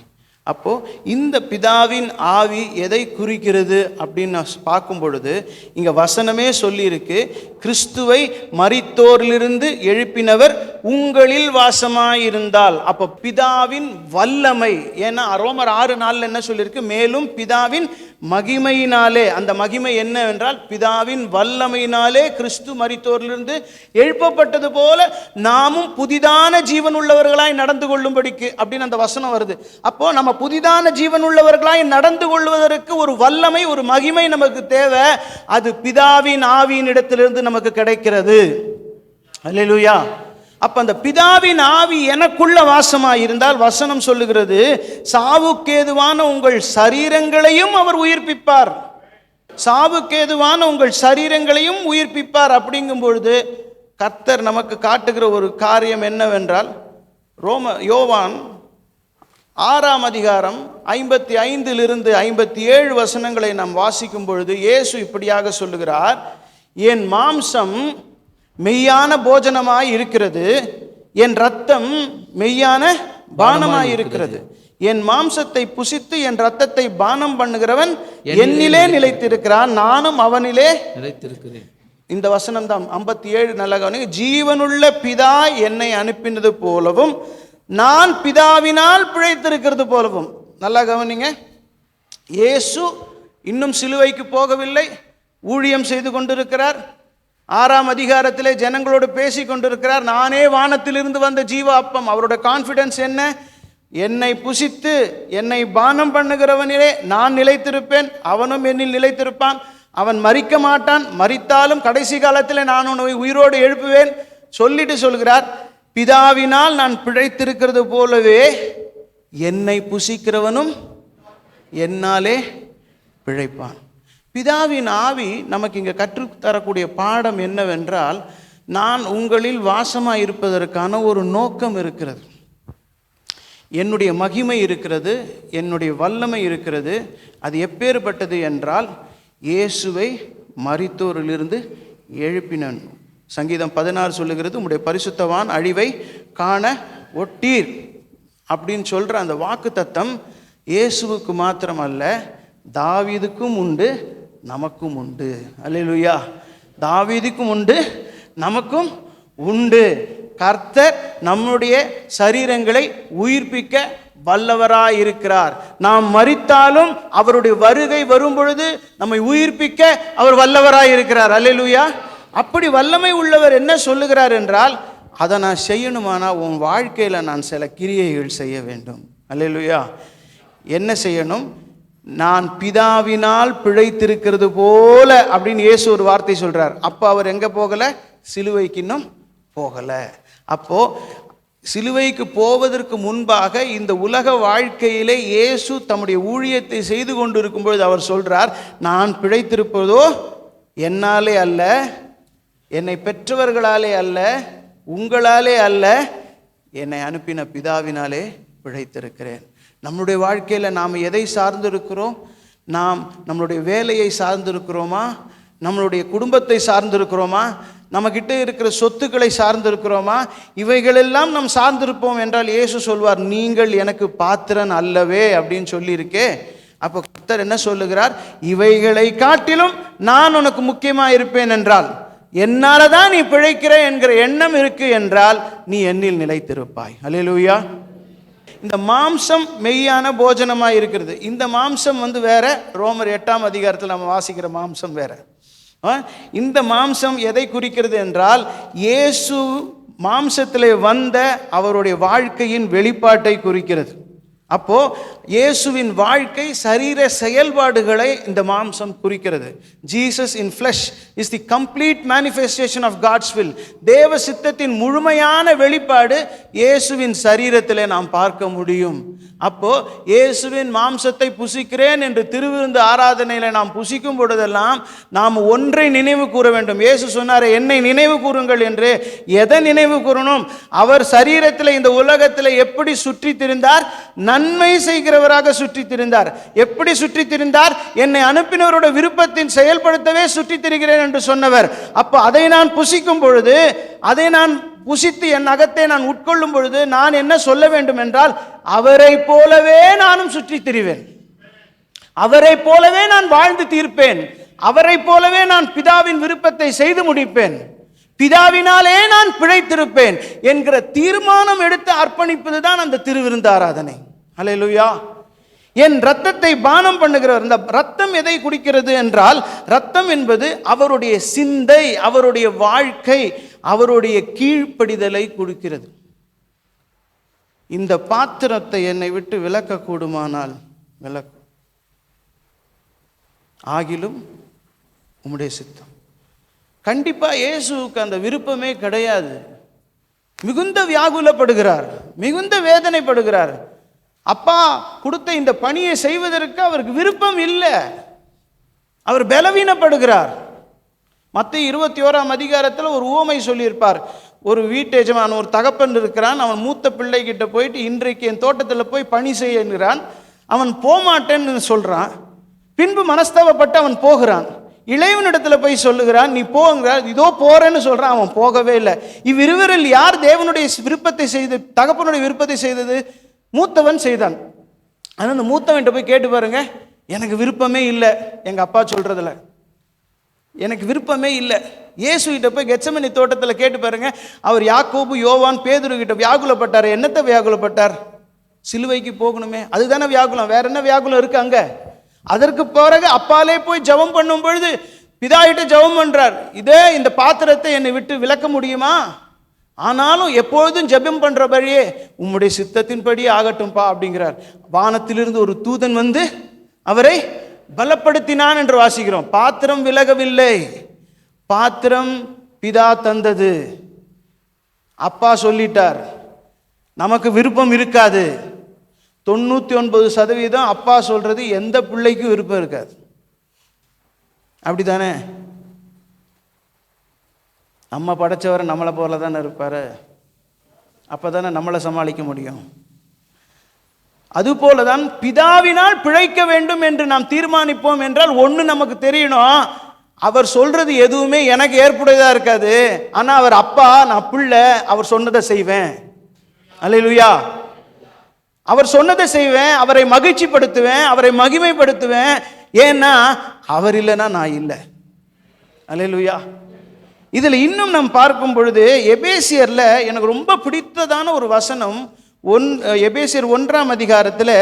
அப்போ இந்த பிதாவின் ஆவி எதை குறிக்கிறது அப்படின்னு பார்க்கும் பொழுது இங்க வசனமே சொல்லியிருக்கு, கிறிஸ்துவை மரித்தோரிலிருந்து எழுப்பினவர் உங்களில் வாசமாயிருந்தால். அப்போ பிதாவின் வல்லமை, ஏன்னா ரோமர் 6:4 என்ன சொல்லியிருக்கு, மேலும் பிதாவின் மகிமையினாலே. அந்த மகிமை என்னவென்றால் பிதாவின் வல்லமையினாலே கிறிஸ்து மரித்தோரிலிருந்து எழுப்பப்பட்டது போல நாமும் புதிதான ஜீவன் உள்ளவர்களாய் நடந்து கொள்ளும்படிக்கு அப்படின்னு அந்த வசனம் வருது. அப்போ நம்ம புதிதான ஜீவன் உள்ளவர்களாய் நடந்து கொள்வதற்கு ஒரு வல்லமை, ஒரு மகிமை நமக்கு தேவை. அது பிதாவின் ஆவியின் இடத்திலிருந்து நமக்கு கிடைக்கிறது. அல்லேலூயா. அப்ப அந்த பிதாவின் ஆவி எனக்குள்ள வாசமாயிருந்தால் வசனம் சொல்லுகிறது, சாவுக்கேதுவான உங்கள் சரீரங்களையும் அவர் உயிர்ப்பிப்பார். சாவுக்கேதுவான உங்கள் சரீரங்களையும் உயிர்ப்பிப்பார். அப்படிங்கும் பொழுது கர்த்தர் நமக்கு காட்டுகிற ஒரு காரியம் என்னவென்றால், யோவான் 6ஆம் அதிகாரம் 55 57 வசனங்களை நாம் வாசிக்கும் பொழுது இயேசு இப்படியாக சொல்லுகிறார், என் மாம்சம் மெய்யான போஜனமாய் இருக்கிறது, என் இரத்தம் மெய்யான பானமாய் இருக்கிறது. என் மாம்சத்தை புசித்து என் இரத்தத்தை பானம் பண்ணுகிறவன் என்னிலே நிலைத்திருக்கிறான், நானும் அவனிலே நிலைத்திருக்கிறேன். இந்த வசனம் தான் 57 நல்ல கவனிங்க. ஜீவனுள்ள பிதா என்னை அனுப்பினது போலவும் நான் பிதாவினால் பிழைத்திருக்கிறது போலவும். நல்லா கவனிங்க. இயேசு இன்னும் சிலுவைக்கு போகவில்லை, ஊழியம் செய்து கொண்டிருக்கிறார். 6ஆம் அதிகாரத்திலே ஜனங்களோடு பேசி கொண்டிருக்கிறார். நானே வானத்திலிருந்து வந்த ஜீவ அப்பம். அவரோட கான்ஃபிடன்ஸ் என்ன? என்னை புசித்து என்னை பானம் பண்ணுகிறவனிலே நான் நிலைத்திருப்பேன், அவனும் என்னில் நிலைத்திருப்பான். அவன் மரிக்க மாட்டான், மரித்தாலும் கடைசி காலத்தில் நான் உன்னை உயிரோடு எழுப்புவேன் சொல்லிட்டு சொல்கிறார், பிதாவினால் நான் பிழைத்திருக்கிறது போலவே என்னை புசிக்கிறவனும் என்னாலே பிழைப்பான். பிதாவின் ஆவி நமக்கு இங்கே கற்றுத்தரக்கூடிய பாடம் என்னவென்றால், நான் உங்களில் வாசமாக இருப்பதற்கான ஒரு நோக்கம் இருக்கிறது, என்னுடைய மகிமை இருக்கிறது, என்னுடைய வல்லமை இருக்கிறது. அது எப்பேற்பட்டது என்றால், இயேசுவை மரித்தோரிலிருந்து எழுப்பினன். சங்கீதம் 16 சொல்லுகிறது, உம்முடைய பரிசுத்தவான் அழிவை காண ஒட்டீர் அப்படின்னு சொல்கிற அந்த வாக்கு தத்தம் இயேசுவுக்கு மாத்திரமல்ல, தாவீதுக்கும் உண்டு, நமக்கும் உண்டு. அல்லேலூயா. தாவீதுக்கும் உண்டு, நமக்கும் உண்டு. கர்த்தர் நம்முடைய சரீரங்களை உயிர்ப்பிக்க வல்லவராயிருக்கிறார். நாம் மரித்தாலும் அவருடைய வருகை வரும் பொழுது நம்மை உயிர்ப்பிக்க அவர் வல்லவராயிருக்கிறார். அல்லேலூயா. அப்படி வல்லமை உள்ளவர் என்ன சொல்லுகிறார் என்றால், அதை நான் செய்யணுமானா உன் வாழ்க்கையில் நான் சில கிரியைகள் செய்ய வேண்டும். அல்லேலூயா. என்ன செய்யணும்? நான் பிதாவினால் பிழைத்திருக்கிறது போல அப்படின்னு இயேசு ஒரு வார்த்தை சொல்றார். அப்போ அவர் எங்கே போகலை? சிலுவைக்கு இன்னும் போகலை. அப்போ சிலுவைக்கு போவதற்கு முன்பாக இந்த உலக வாழ்க்கையிலே இயேசு தம்முடைய ஊழியத்தை செய்து கொண்டிருக்கும் பொழுது அவர் சொல்றார், நான் பிழைத்திருப்பதோ என்னாலே அல்ல, என்னை பெற்றவர்களாலே அல்ல, உங்களாலே அல்ல, என்னை அனுப்பின பிதாவினாலே பிழைத்திருக்கிறேன். நம்முடைய வாழ்க்கையில் நாம் எதை சார்ந்திருக்கிறோம்? நாம் நம்மளுடைய வேலையை சார்ந்திருக்கிறோமா? நம்மளுடைய குடும்பத்தை சார்ந்திருக்கிறோமா? நம்மக்கிட்ட இருக்கிற சொத்துக்களை சார்ந்திருக்கிறோமா? இவைகளெல்லாம் நாம் சார்ந்திருப்போம் என்றால் இயேசு சொல்வார், நீங்கள் எனக்கு பாத்திரன் அல்லவே அப்படின்னு சொல்லியிருக்கே. அப்போ கர்த்தர் என்ன சொல்லுகிறார்? இவைகளை காட்டிலும் நான் உனக்கு முக்கியமாக இருப்பேன் என்றால், என்னால தான் நீ பிழைக்கிற என்கிற எண்ணம் இருக்கு என்றால் நீ என்னில் நிலைத்திருப்பாய். அல்லேலூயா. இந்த மாம்சம் மெய்யான போஜனமாக இருக்கிறது. இந்த மாம்சம் வேற, ரோமர் 8ஆம் அதிகாரத்தில் நம்ம வாசிக்கிற மாம்சம் வேற. இந்த மாம்சம் எதை குறிக்கிறது என்றால், இயேசு மாம்சத்திலே வந்த அவருடைய வாழ்க்கையின் வெளிப்பாட்டை குறிக்கிறது. அப்போ இயேசுவின் வாழ்க்கை சரீர செயல்பாடுகளை இந்த மாம்சம் குறிக்கிறது. Jesus in flesh is the complete manifestation of God's will. தேவ சித்தத்தின் முழுமையான வெளிப்பாடு இயேசுவின் சரீரத்திலே நாம் பார்க்க முடியும். அப்போ இயேசுவின் மாம்சத்தை புசிக்கிறேன் என்று திருவிருந்து ஆராதனையில் நாம் புசிக்கும் பொழுதெல்லாம் நாம் ஒன்றை நினைவு கூற வேண்டும். இயேசு சொன்னார், என்னை நினைவு கூறுங்கள் என்று. எதை நினைவு கூறணும்? அவர் சரீரத்தில் இந்த உலகத்தில் எப்படி சுற்றி திரிந்தார்? நன்மை செய்கிறவராக சுற்றி திரிந்தார். எப்படி சுற்றி திரிந்தார்? என்னை அனுப்பினவரோட விருப்பத்தின் செயல்படுத்தவே சுற்றி திரிகிறேன் என்று சொன்னவர். அப்போ அதை நான் புசிக்கும் பொழுது, அதை நான் புசித்து என் அகத்தை நான் உட்கொள்ளும் பொழுது நான் என்ன சொல்ல வேண்டும் என்றால், அவரை போலவே நானும் சுற்றி திரிவேன், அவரை போலவே நான் வாழ்ந்து தீர்ப்பேன், அவரை போலவே நான் பிதாவின் விருப்பத்தை செய்து முடிப்பேன், பிதாவினாலே நான் பிழைத்திருப்பேன் என்கிற தீர்மானம் எடுத்து அர்ப்பணிப்பது தான் அந்த திருவிருந்து ஆராதனை. அல்லேலூயா. என் ரத்தத்தை பானம் பண்ணுகிறவர். இந்த ரத்தம் எதை குடிக்கிறது என்றால், ரத்தம் என்பது அவருடைய சிந்தை, அவருடைய வாழ்க்கை, அவருடைய கீழ்ப்படிதலை குடிக்கிறது. இந்த பாத்திரத்தை என்னை விட்டு விலக்க கூடுமானால் விலக்கும், ஆகிலும் உம்முடைய சித்தம். கண்டிப்பா இயேசுவுக்கு அந்த விருப்பமே கிடையாது. மிகுந்த வியாகுலப்படுகிறார், மிகுந்த வேதனைப்படுகிறார். அப்பா கொடுத்த இந்த பணியை செய்வதற்கு அவருக்கு விருப்பம் இல்லை, அவர் பலவீனப்படுகிறார். மத்தேயு 21ஆம் அதிகாரத்தில் ஒரு உவமை சொல்லியிருப்பார். ஒரு வீட்டெஜமான், ஒரு தகப்பன் இருக்கிறான். அவன் மூத்த பிள்ளை கிட்ட போயிட்டு, இன்றைக்கு என் தோட்டத்தில் போய் பணி செய்யுங்கிறான். அவன் போமாட்டேன்னு சொல்றான். பின்பு மனஸ்தாபப்பட்டு அவன் போகிறான். இளையவனிடத்தில் போய் சொல்லுகிறான், நீ போங்கிறார். இதோ போறேன்னு சொல்றான். அவன் போகவே இல்லை. இவ்விருவரில் யார் தேவனுடைய விருப்பத்தை செய்து, தகப்பனுடைய விருப்பத்தை செய்தது? மூத்தவன் செய்தான். ஆனால் அந்த மூத்தவன்கிட்ட போய் கேட்டு பாருங்க, எனக்கு விருப்பமே இல்லை எங்கள் அப்பா சொல்கிறதில்ல, எனக்கு விருப்பமே இல்லை. இயேசுகிட்ட போய் கெத்செமனி தோட்டத்தில் கேட்டு பாருங்க, அவர் யாக்கோபு, யோவான், பேதுரு கிட்ட வியாகுலப்பட்டார். என்னத்தை வியாகுலப்பட்டார்? சிலுவைக்கு போகணுமே, அதுதானே வியாகுலம். வேற என்ன வியாகுலம் இருக்கு அங்கே? அதற்கு பிறகு அப்பாலே போய் ஜெபம் பண்ணும் பொழுது பிதாகிட்ட ஜெபம் பண்றார், இதே இந்த பாத்திரத்தை என்னை விட்டு விலக்க முடியுமா? ஆனாலும் எப்பொழுதும் ஜெபம் பண்றபடியே உம்முடைய சித்தத்தின்படி ஆகட்டும்பா அப்படிங்கிறார். வானத்திலிருந்து ஒரு தூதன் வந்து அவரை பலப்படுத்தினான் என்று வாசிக்கிறோம். பாத்திரம் விலகவில்லை, பாத்திரம் பிதா தந்தது. அப்பா சொல்லிட்டார், நமக்கு விருப்பம் இருக்காது. 99% அப்பா சொல்றது எந்த பிள்ளைக்கும் விருப்பம் இருக்காது. அப்படித்தானே? நம்ம படைச்சவரை நம்மளை போல தானே இருப்பார். அப்போ தானே நம்மளை சமாளிக்க முடியும். அதுபோல தான் பிதாவினால் பிழைக்க வேண்டும் என்று நாம் தீர்மானிப்போம் என்றால் ஒன்று நமக்கு தெரியணும், அவர் சொல்றது எதுவுமே எனக்கு ஏற்புடையதாக இருக்காது. ஆனால் அவர் அப்பா, நான் பிள்ளை, அவர் சொன்னதை செய்வேன். அல்லேலூயா. அவர் சொன்னதை செய்வேன், அவரை மகிழ்ச்சிப்படுத்துவேன், அவரை மகிமைப்படுத்துவேன். ஏன்னா அவர் இல்லைன்னா நான் இல்லை. அல்லேலூயா. இதில் இன்னும் நாம் பார்க்கும் பொழுது எபேசியரில் எனக்கு ரொம்ப பிடித்ததான ஒரு வசனம், எபேசியர் 1ஆம் அதிகாரத்தில்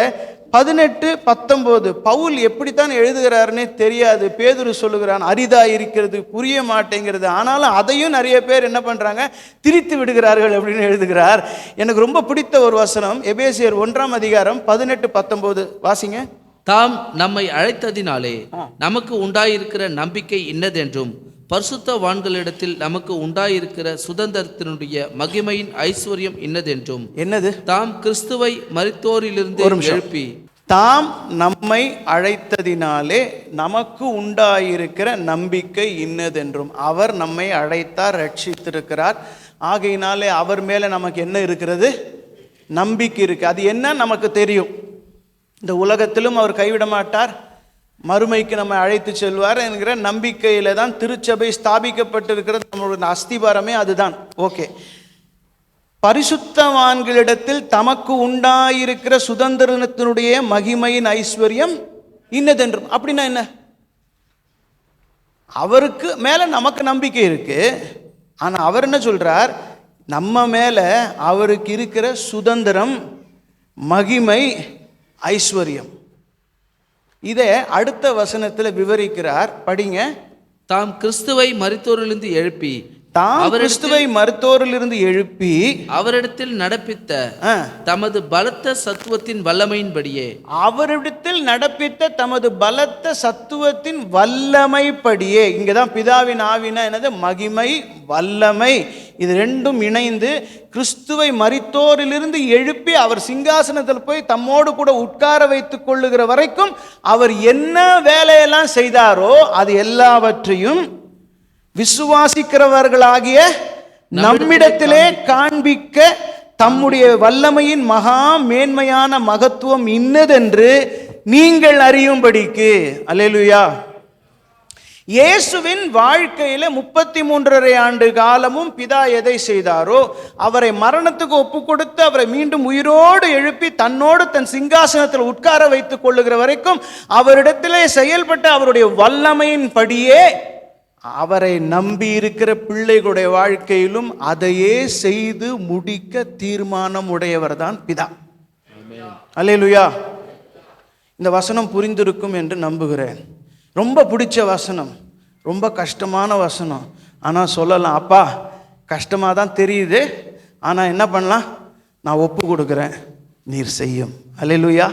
18-19. பவுல் எப்படித்தான் எழுதுகிறாருன்னே தெரியாது. பேதுரு சொல்லுகிறான், அரிதா இருக்கிறது, புரிய மாட்டேங்கிறது. ஆனாலும் அதையும் நிறைய பேர் என்ன பண்ணுறாங்க, திரித்து விடுகிறார்கள் அப்படின்னு எழுதுகிறார். எனக்கு ரொம்ப பிடித்த ஒரு வசனம் எபேசியர் 1ஆம் அதிகாரம் 18-19 வாசிங்க. தாம் நம்மை அழைத்ததினாலே நமக்கு உண்டாயிருக்கிற நம்பிக்கை இன்னதென்றும், பரிசுத்தவான்களிடத்தில் நமக்கு உண்டாயிருக்கிற சுதந்திரத்தினுடைய மகிமையின் ஐஸ்வர்யம் இன்னதென்றும். என்னது? தாம் கிறிஸ்துவை மரித்தோரிலிருந்து எழுப்பி, தாம் நம்மை அழைத்ததினாலே நமக்கு உண்டாயிருக்கிற நம்பிக்கை இன்னதென்றும். அவர் நம்மை அழைத்தார், ரட்சித்திருக்கிறார். ஆகையினாலே அவர் மேலே நமக்கு என்ன இருக்கிறது? நம்பிக்கை இருக்கு. அது என்ன நமக்கு தெரியும். இந்த உலகத்திலும் அவர் கைவிட மாட்டார், மறுமைக்கு நம்ம அழைத்து செல்வார் என்கிற நம்பிக்கையில தான் திருச்சபை ஸ்தாபிக்கப்பட்டிருக்கிறது. நம்மளுடைய அஸ்திபாரமே அதுதான். ஓகே. பரிசுத்தவான்களிடத்தில் தமக்கு உண்டாயிருக்கிற சுதந்திரத்தினுடைய மகிமையின் ஐஸ்வர்யம் இன்னதென்றும். அப்படின்னா என்ன? அவருக்கு மேல நமக்கு நம்பிக்கை இருக்கு. ஆனா அவர் என்ன சொல்றார்? நம்ம மேல அவருக்கு இருக்கிற சுதந்திரம், மகிமை, ஐஸ்வர்யம். இதை அடுத்த வசனத்தில் விவரிக்கிறார். படிங்க. தாம் கிறிஸ்துவை மரித்தோரிலிருந்து எழுப்பி தாம் கிறிஸ்துவை மருத்தோரிலிருந்து எழுப்பி அவரிடத்தில் நடப்பித்த தமது பலத்த சத்துவத்தின் வல்லமையின்படியே அவரிடத்தில் நடப்பித்த தமது பலத்த சத்துவத்தின் வல்லமைப்படியே. இங்கதான் பிதாவின் ஆவினா என்னது? மகிமை, வல்லமை. இது ரெண்டும் இணைந்து கிறிஸ்துவை மரித்தோரிலிருந்து எழுப்பி அவர் சிங்காசனத்தில் போய் தம்மோடு கூட உட்கார வைத்துக் கொள்ளுகிற வரைக்கும் அவர் என்ன வேலையெல்லாம் செய்தாரோ அது எல்லாவற்றையும் விசுவாசிக்கிறவர்களாகிய நம்மிடத்திலே காண்பிக்க தம்முடைய வல்லமையின் மகா மேன்மையான மகத்துவம் இன்னதென்று நீங்கள் அறியும்படிக்கு. அல்லேலூயா. இயேசுவின் வாழ்க்கையில 33.5 ஆண்டு காலமும் பிதா எதை செய்தாரோ, அவரை மரணத்துக்கு ஒப்பு கொடுத்து அவரை மீண்டும் உயிரோடு எழுப்பி தன்னோடு தன் சிங்காசனத்தில் உட்கார வைத்துக் கொள்ளுகிற வரைக்கும் அவரிடத்திலே செயல்பட்ட அவருடைய வல்லமையின் படியே அவரை நம்பி இருக்கிற பிள்ளைகளுடைய வாழ்க்கையிலும் அதையே செய்து முடிக்க தீர்மானம் உடையவர் தான் பிதா. அல்லேலூயா. இந்த வசனம் புரிந்திருக்கும் என்று நம்புகிறேன். ரொம்ப பிடிச்ச வசனம், ரொம்ப கஷ்டமான வசனம். ஆனால் சொல்லலாம், அப்பா கஷ்டமாக தான் தெரியுது, ஆனால் என்ன பண்ணலாம்? நான் ஒப்பு கொடுக்குறேன், நீர் செய்யும். அல்லேலூயா.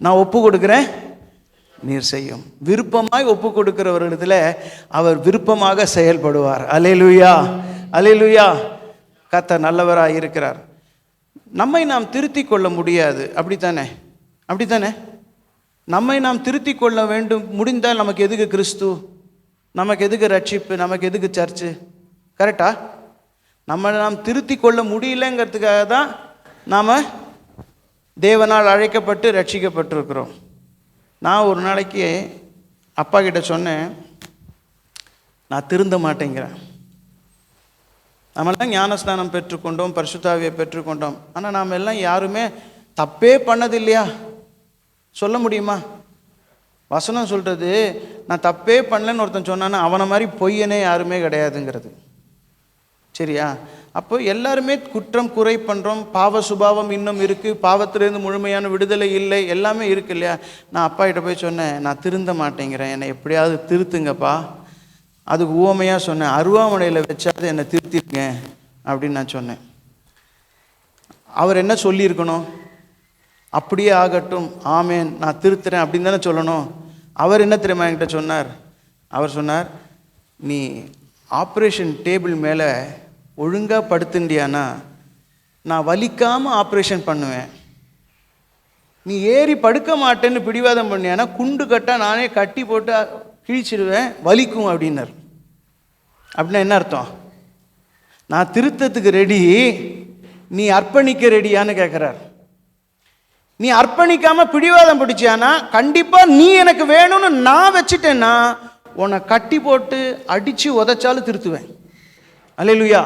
நான் ஒப்பு கொடுக்குறேன், நீர் செய்யும். விருப்பமாய் ஒப்பு கொடுக்கிறவர்களிடத்தில் அவர் விருப்பமாக செயல்படுவார். அல்லேலூயா, அல்லேலூயா. கர்த்தர் நல்லவராக இருக்கிறார். நம்மை நாம் திருத்திக் கொள்ள முடியாது, அப்படித்தானே? அப்படித்தானே? நம்மை நாம் திருத்திக் கொள்ள வேண்டும். முடிந்தால் நமக்கு எதுக்கு கிறிஸ்து? நமக்கு எதுக்கு ரட்சிப்பு? நமக்கு எதுக்கு சர்ச்சு? கரெக்டா? நாம் திருத்திக் கொள்ள முடியலங்கிறதுக்காக தான் நாம் தேவனால் அழைக்கப்பட்டு ரட்சிக்கப்பட்டிருக்கிறோம். நான் ஒரு நாளைக்கு அப்பா கிட்ட சொன்னேன், நான் திருந்த மாட்டேங்கிறேன். நம்மளாம் ஞானஸ்நானம் பெற்றுக்கொண்டோம், பரிசுத்தாவியை பெற்றுக்கொண்டோம். ஆனால் நாம் எல்லாம் யாருமே தப்பே பண்ணது இல்லையா? சொல்ல முடியுமா? வசனம் சொல்கிறது, நான் தப்பே பண்ணலன்னு ஒருத்தன் சொன்னான்னா அவனை மாதிரி பொய்யனே யாருமே கிடையாதுங்கிறது. சரியா? அப்போ எல்லாருமே குற்றம் குறை பண்ணுறோம். பாவ சுபாவம் இன்னும் இருக்குது, பாவத்திலேருந்து முழுமையான விடுதலை இல்லை, எல்லாமே இருக்கு இல்லையா? நான் அப்பா கிட்ட போய் சொன்னேன், நான் திருந்த மாட்டேங்கிறேன், என்னை எப்படியாவது திருத்துங்கப்பா. அதுக்கு ஊமையாக சொன்னேன், அருவாமனையில் வச்சாது என்னை திருத்திருங்க அப்படின்னு நான் சொன்னேன். அவர் என்ன சொல்லியிருக்கணும்? அப்படியே ஆகட்டும், ஆமேன், நான் திருத்துறேன் அப்படின்னு தானே சொல்லணும். அவர் என்ன தெரியுமா என்கிட்ட சொன்னார்? அவர் சொன்னார், நீ ஆப்ரேஷன் டேபிள் மேலே ஒழுங்காக படுத்துண்டியானா நான் வலிக்காமல் ஆப்ரேஷன் பண்ணுவேன். நீ ஏறி படுக்க மாட்டேன்னு பிடிவாதம் பண்ணியானா குண்டு கட்டாக நானே கட்டி போட்டு கிழிச்சிடுவேன், வலிக்கும் அப்படின்னார். அப்படின்னா என்ன அர்த்தம்? நான் திருத்தத்துக்கு ரெடி, நீ அர்ப்பணிக்க ரெடியான்னு கேட்குறார். நீ அர்ப்பணிக்காமல் பிடிவாதம் பிடிச்சியானா கண்டிப்பாக நீ எனக்கு வேணும்னு நான் வச்சுட்டேன்னா உன்னை கட்டி போட்டு அடித்து உதைச்சாலும் திருத்துவேன். அல்லேலூயா.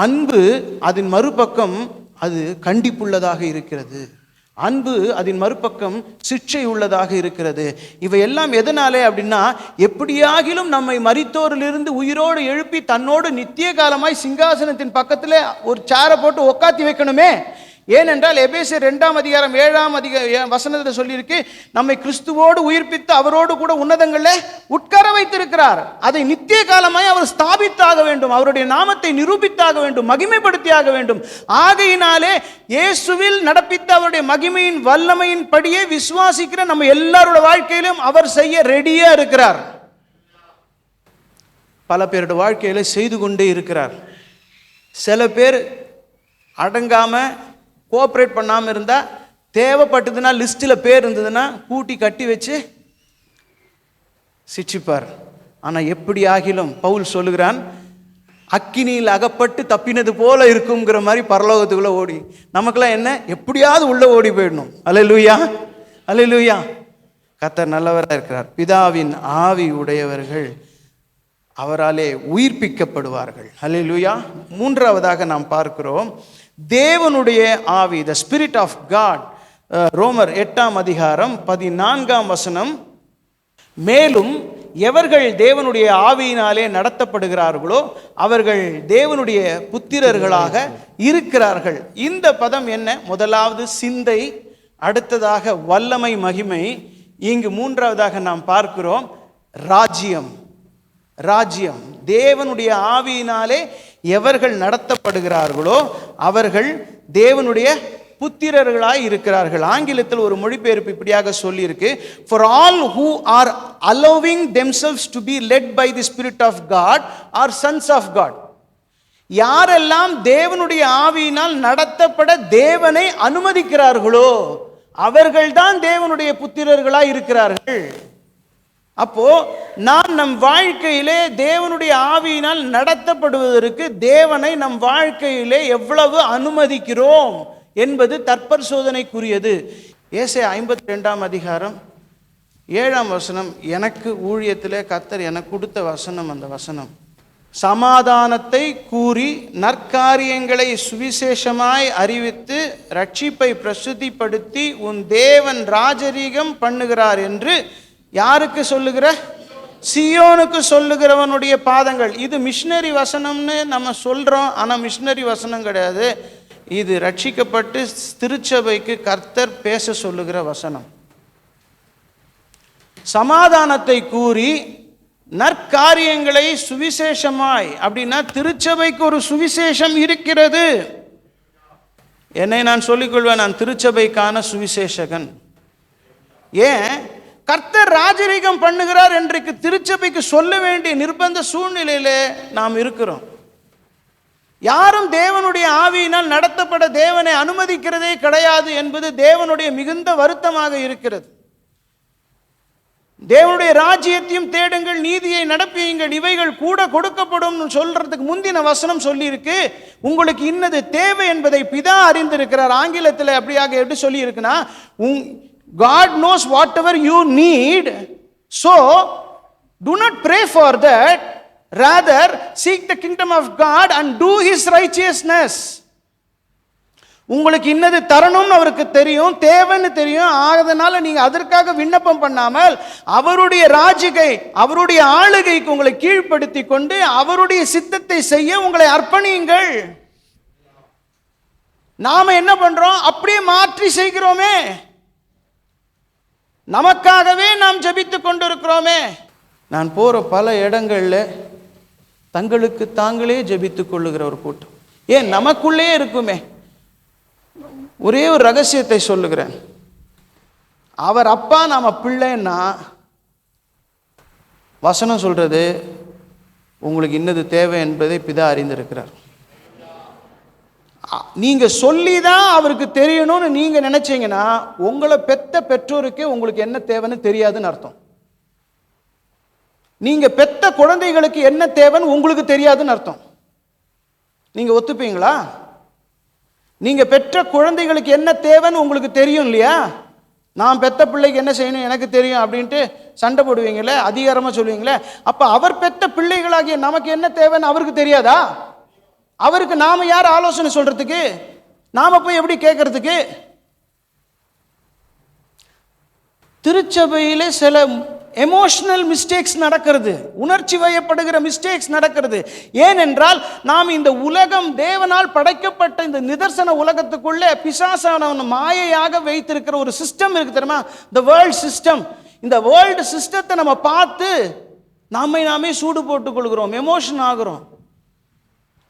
அன்பு அதன் மறுபக்கம் அது கண்டிப்புள்ளதாக இருக்கிறது. அன்பு அதன் மறுபக்கம் சிக்ஷை உள்ளதாக இருக்கிறது. இவையெல்லாம் எதனாலே அப்படின்னா, எப்படியாகிலும் நம்மை மரித்தோரிலிருந்து உயிரோடு எழுப்பி தன்னோடு நித்திய காலமாய் சிங்காசனத்தின் பக்கத்தில் ஒரு சேரை போட்டு உட்காத்தி வைக்கணுமே. ஏனென்றால் எபேசியர் 2:7 வசனத்தில் சொல்லியிருக்கு, நம்மை கிறிஸ்துவோடு உயிர்ப்பித்து அவரோடு கூட உன்னதங்களில் உட்கார வைத்திருக்கிறார். அதை நித்திய காலமாய் அவர் ஸ்தாபித்தாக வேண்டும், அவருடைய நாமத்தை நிரூபித்தாக வேண்டும், மகிமைப்படுத்தியாக வேண்டும். ஆகையினாலே இயேசுவில் நடப்பித்த அவருடைய மகிமையின் வல்லமையின் படியே விசுவாசிக்கிற நம்ம எல்லாரோட வாழ்க்கையிலும் அவர் செய்ய ரெடியா இருக்கிறார். பல பேரோட வாழ்க்கையில செய்து கொண்டே இருக்கிறார். சில பேர் அடங்காம கோஆப்ரேட் பண்ணாமல் இருந்தால், தேவைப்பட்டதுன்னா லிஸ்ட்டில் பேர் இருந்ததுன்னா கூட்டி கட்டி வச்சு சிட்சிப்பார். ஆனால் எப்படி ஆகிலும் பவுல் சொல்லுகிறான், அக்கினியில் அகப்பட்டு தப்பினது போல இருக்குங்கிற மாதிரி பரலோகத்துக்குள்ளே ஓடி, நமக்கெல்லாம் என்ன, எப்படியாவது உள்ளே ஓடி போயிடணும். அல்லேலூயா, அல்லேலூயா. கர்த்தர் நல்லவராக இருக்கிறார். பிதாவின் ஆவி உடையவர்கள் அவராலே உயிர்ப்பிக்கப்படுவார்கள். அல்லேலூயா. மூன்றாவதாக நாம் பார்க்கிறோம், தேவனுடைய ஆவி, த ஸ்பிரிட் ஆஃப் காட். ரோமர் 8:14 மேலும் எவர்கள் தேவனுடைய ஆவியினாலே நடத்தப்படுகிறார்களோ அவர்கள் தேவனுடைய புத்திரர்களாக இருக்கிறார்கள். இந்த பதம் என்ன? முதலாவது சிந்தை, அடுத்ததாக வல்லமை, மகிமை. இங்கு மூன்றாவதாக நாம் பார்க்கிறோம் ராஜ்யம். ராஜ்யம், தேவனுடைய ஆவியினாலே எவர்கள் நடத்தப்படுகிறார்களோ அவர்கள் தேவனுடைய புத்திரர்களாய் இருக்கிறார்கள். ஆங்கிலத்தில் ஒரு மொழிபெயர்ப்பு இப்படியாக சொல்லியிருக்கு, for all who are allowing themselves to be led by the Spirit of God are sons of God. யாரெல்லாம் தேவனுடைய ஆவியினால் நடத்தப்பட தேவனை அனுமதிக்கிறார்களோ அவர்கள்தான் தேவனுடைய புத்திரர்களாய் இருக்கிறார்கள். அப்போ நாம் நம் வாழ்க்கையிலே தேவனுடைய ஆவியினால் நடத்தப்படுவதற்கு தேவனை நம் வாழ்க்கையிலே எவ்வளவு அனுமதிக்கிறோம் என்பது தற்பரிசோதனைக்குரியது. ஏசாயா 52 அதிகாரம் 7 வசனம் எனக்கு ஊழியத்திலே கர்த்தர் எனக்கு கொடுத்த வசனம். அந்த வசனம், சமாதானத்தை கூறி நற்காரியங்களை சுவிசேஷமாய் அறிவித்து ரட்சிப்பை பிரசித்திப்படுத்தி உன் தேவன் ராஜரீகம் பண்ணுகிறார் என்று யாருக்கு சொல்லுகிற? சியோனுக்கு சொல்லுகிறவனுடைய பாதங்கள். இது மிஷினரி வசனம்னு நம்ம சொல்றோம், ஆனா மிஷினரி வசனம் கிடையாது. இது ரட்சிக்கப்பட்டு திருச்சபைக்கு கர்த்தர் பேச சொல்லுகிற வசனம். சமாதானத்தை கூறி நற்காரியங்களை சுவிசேஷமாய், அப்படின்னா திருச்சபைக்கு ஒரு சுவிசேஷம் இருக்கிறது. என்னை நான் சொல்லிக்கொள்வேன், நான் திருச்சபைக்கான சுவிசேஷகன். ஏன்? கர்த்தர் ராஜரீகம் பண்ணுகிறார் என்றைக்கு திருச்சபைக்கு சொல்ல வேண்டிய நிர்பந்த சூழ்நிலையிலே நாம் இருக்கிறோம். யாரும் தேவனுடைய ஆவியினால் நடத்தப்பட தேவனை அனுமதிக்கிறதே கிடையாது என்பது தேவனுடைய மிகுந்த வருத்தமாக இருக்கிறது. தேவனுடைய ராஜ்யத்தையும் தேடுங்கள், நீதியை நடப்பியுங்கள், இவைகள் கூட கொடுக்கப்படும் சொல்றதுக்கு முந்தின வசனம் சொல்லி இருக்கு, உங்களுக்கு இன்னது தேவை என்பதை பிதா அறிந்திருக்கிறார். ஆங்கிலத்தில் அப்படியாக எப்படி சொல்லி இருக்குன்னா, God knows whatever you need, so do not pray for that, rather seek the kingdom of God and do his righteousness. உங்களுக்கு இன்னது தரணும்னு அவருக்கு தெரியும், தேவைன்னு தெரியும். அதனால நீங்க அதற்காக விண்ணப்பம் பண்ணாமல் அவருடைய ராஜ்யத்தை, அவருடைய ஆளுகைக்கு உங்களை கீழ்ப்படுத்தி கொண்டு அவருடைய சித்தத்தை செய்ய உங்களை அர்ப்பணியுங்கள். நாம என்ன பண்றோம்? அப்படியே மாற்றி செய்கிறோமே. நமக்காகவே நாம் ஜெபித்துக் கொண்டிருக்கிறோமே. நான் போற பல இடங்கள்ல தங்களுக்கு தாங்களே ஜெபித்துக் கொள்ளுகிற ஒரு கூட்டம். ஏன்? நமக்குள்ளே இருக்குமே. ஒரே ஒரு ரகசியத்தை சொல்லுகிறேன். அவர் அப்பா நாம பிள்ளைன்னா வசனம் சொல்றது, உங்களுக்கு இன்னது தேவை என்பதை பிதா அறிந்திருக்கிறார். நீங்க சொல்லிதான் அவருக்கு தெரியணும்னு நீங்க நினைச்சீங்கன்னா உங்களை பெத்த பெற்றோருக்கே உங்களுக்கு என்ன தேவைன்னு தெரியாதுன்னு அர்த்தம். நீங்க பெத்த குழந்தைகளுக்கு என்ன தேவைன்னு உங்களுக்கு தெரியாதுன்னு அர்த்தம். நீங்க ஒத்துப்பீங்களா? நீங்க பெற்ற குழந்தைகளுக்கு என்ன தேவைன்னு உங்களுக்கு தெரியும் இல்லையா? நான் பெத்த பிள்ளைக்கு என்ன செய்யணும் எனக்கு தெரியும் அப்படின்ட்டு சண்டை போடுவீங்களே, அதிகாரமா சொல்லுவீங்களே. அப்ப அவர் பெத்த பிள்ளைகளாகிய நமக்கு என்ன தேவைன்னு அவருக்கு தெரியாதா? அவருக்கு நாம யார் ஆலோசனை சொல்றதுக்கு? நாம போய் எப்படி கேட்கறதுக்கு? திருச்சபையிலே சில எமோஷனல் மிஸ்டேக்ஸ் நடக்கிறது, உணர்ச்சி வயப்படுகிற மிஸ்டேக்ஸ் நடக்கிறது. ஏனென்றால் நாம் இந்த உலகம் தேவனால் படைக்கப்பட்ட இந்த நிதர்சன உலகத்துக்குள்ளே பிசாசானவன் மாயையாக வைத்திருக்கிற ஒரு சிஸ்டம் இருக்கு தெரியுமா? The world system. இந்த வேர்ல்டு சிஸ்டத்தை நம்ம பார்த்து நாமே சூடு போட்டுக் கொள்கிறோம், எமோஷன் ஆகிறோம்.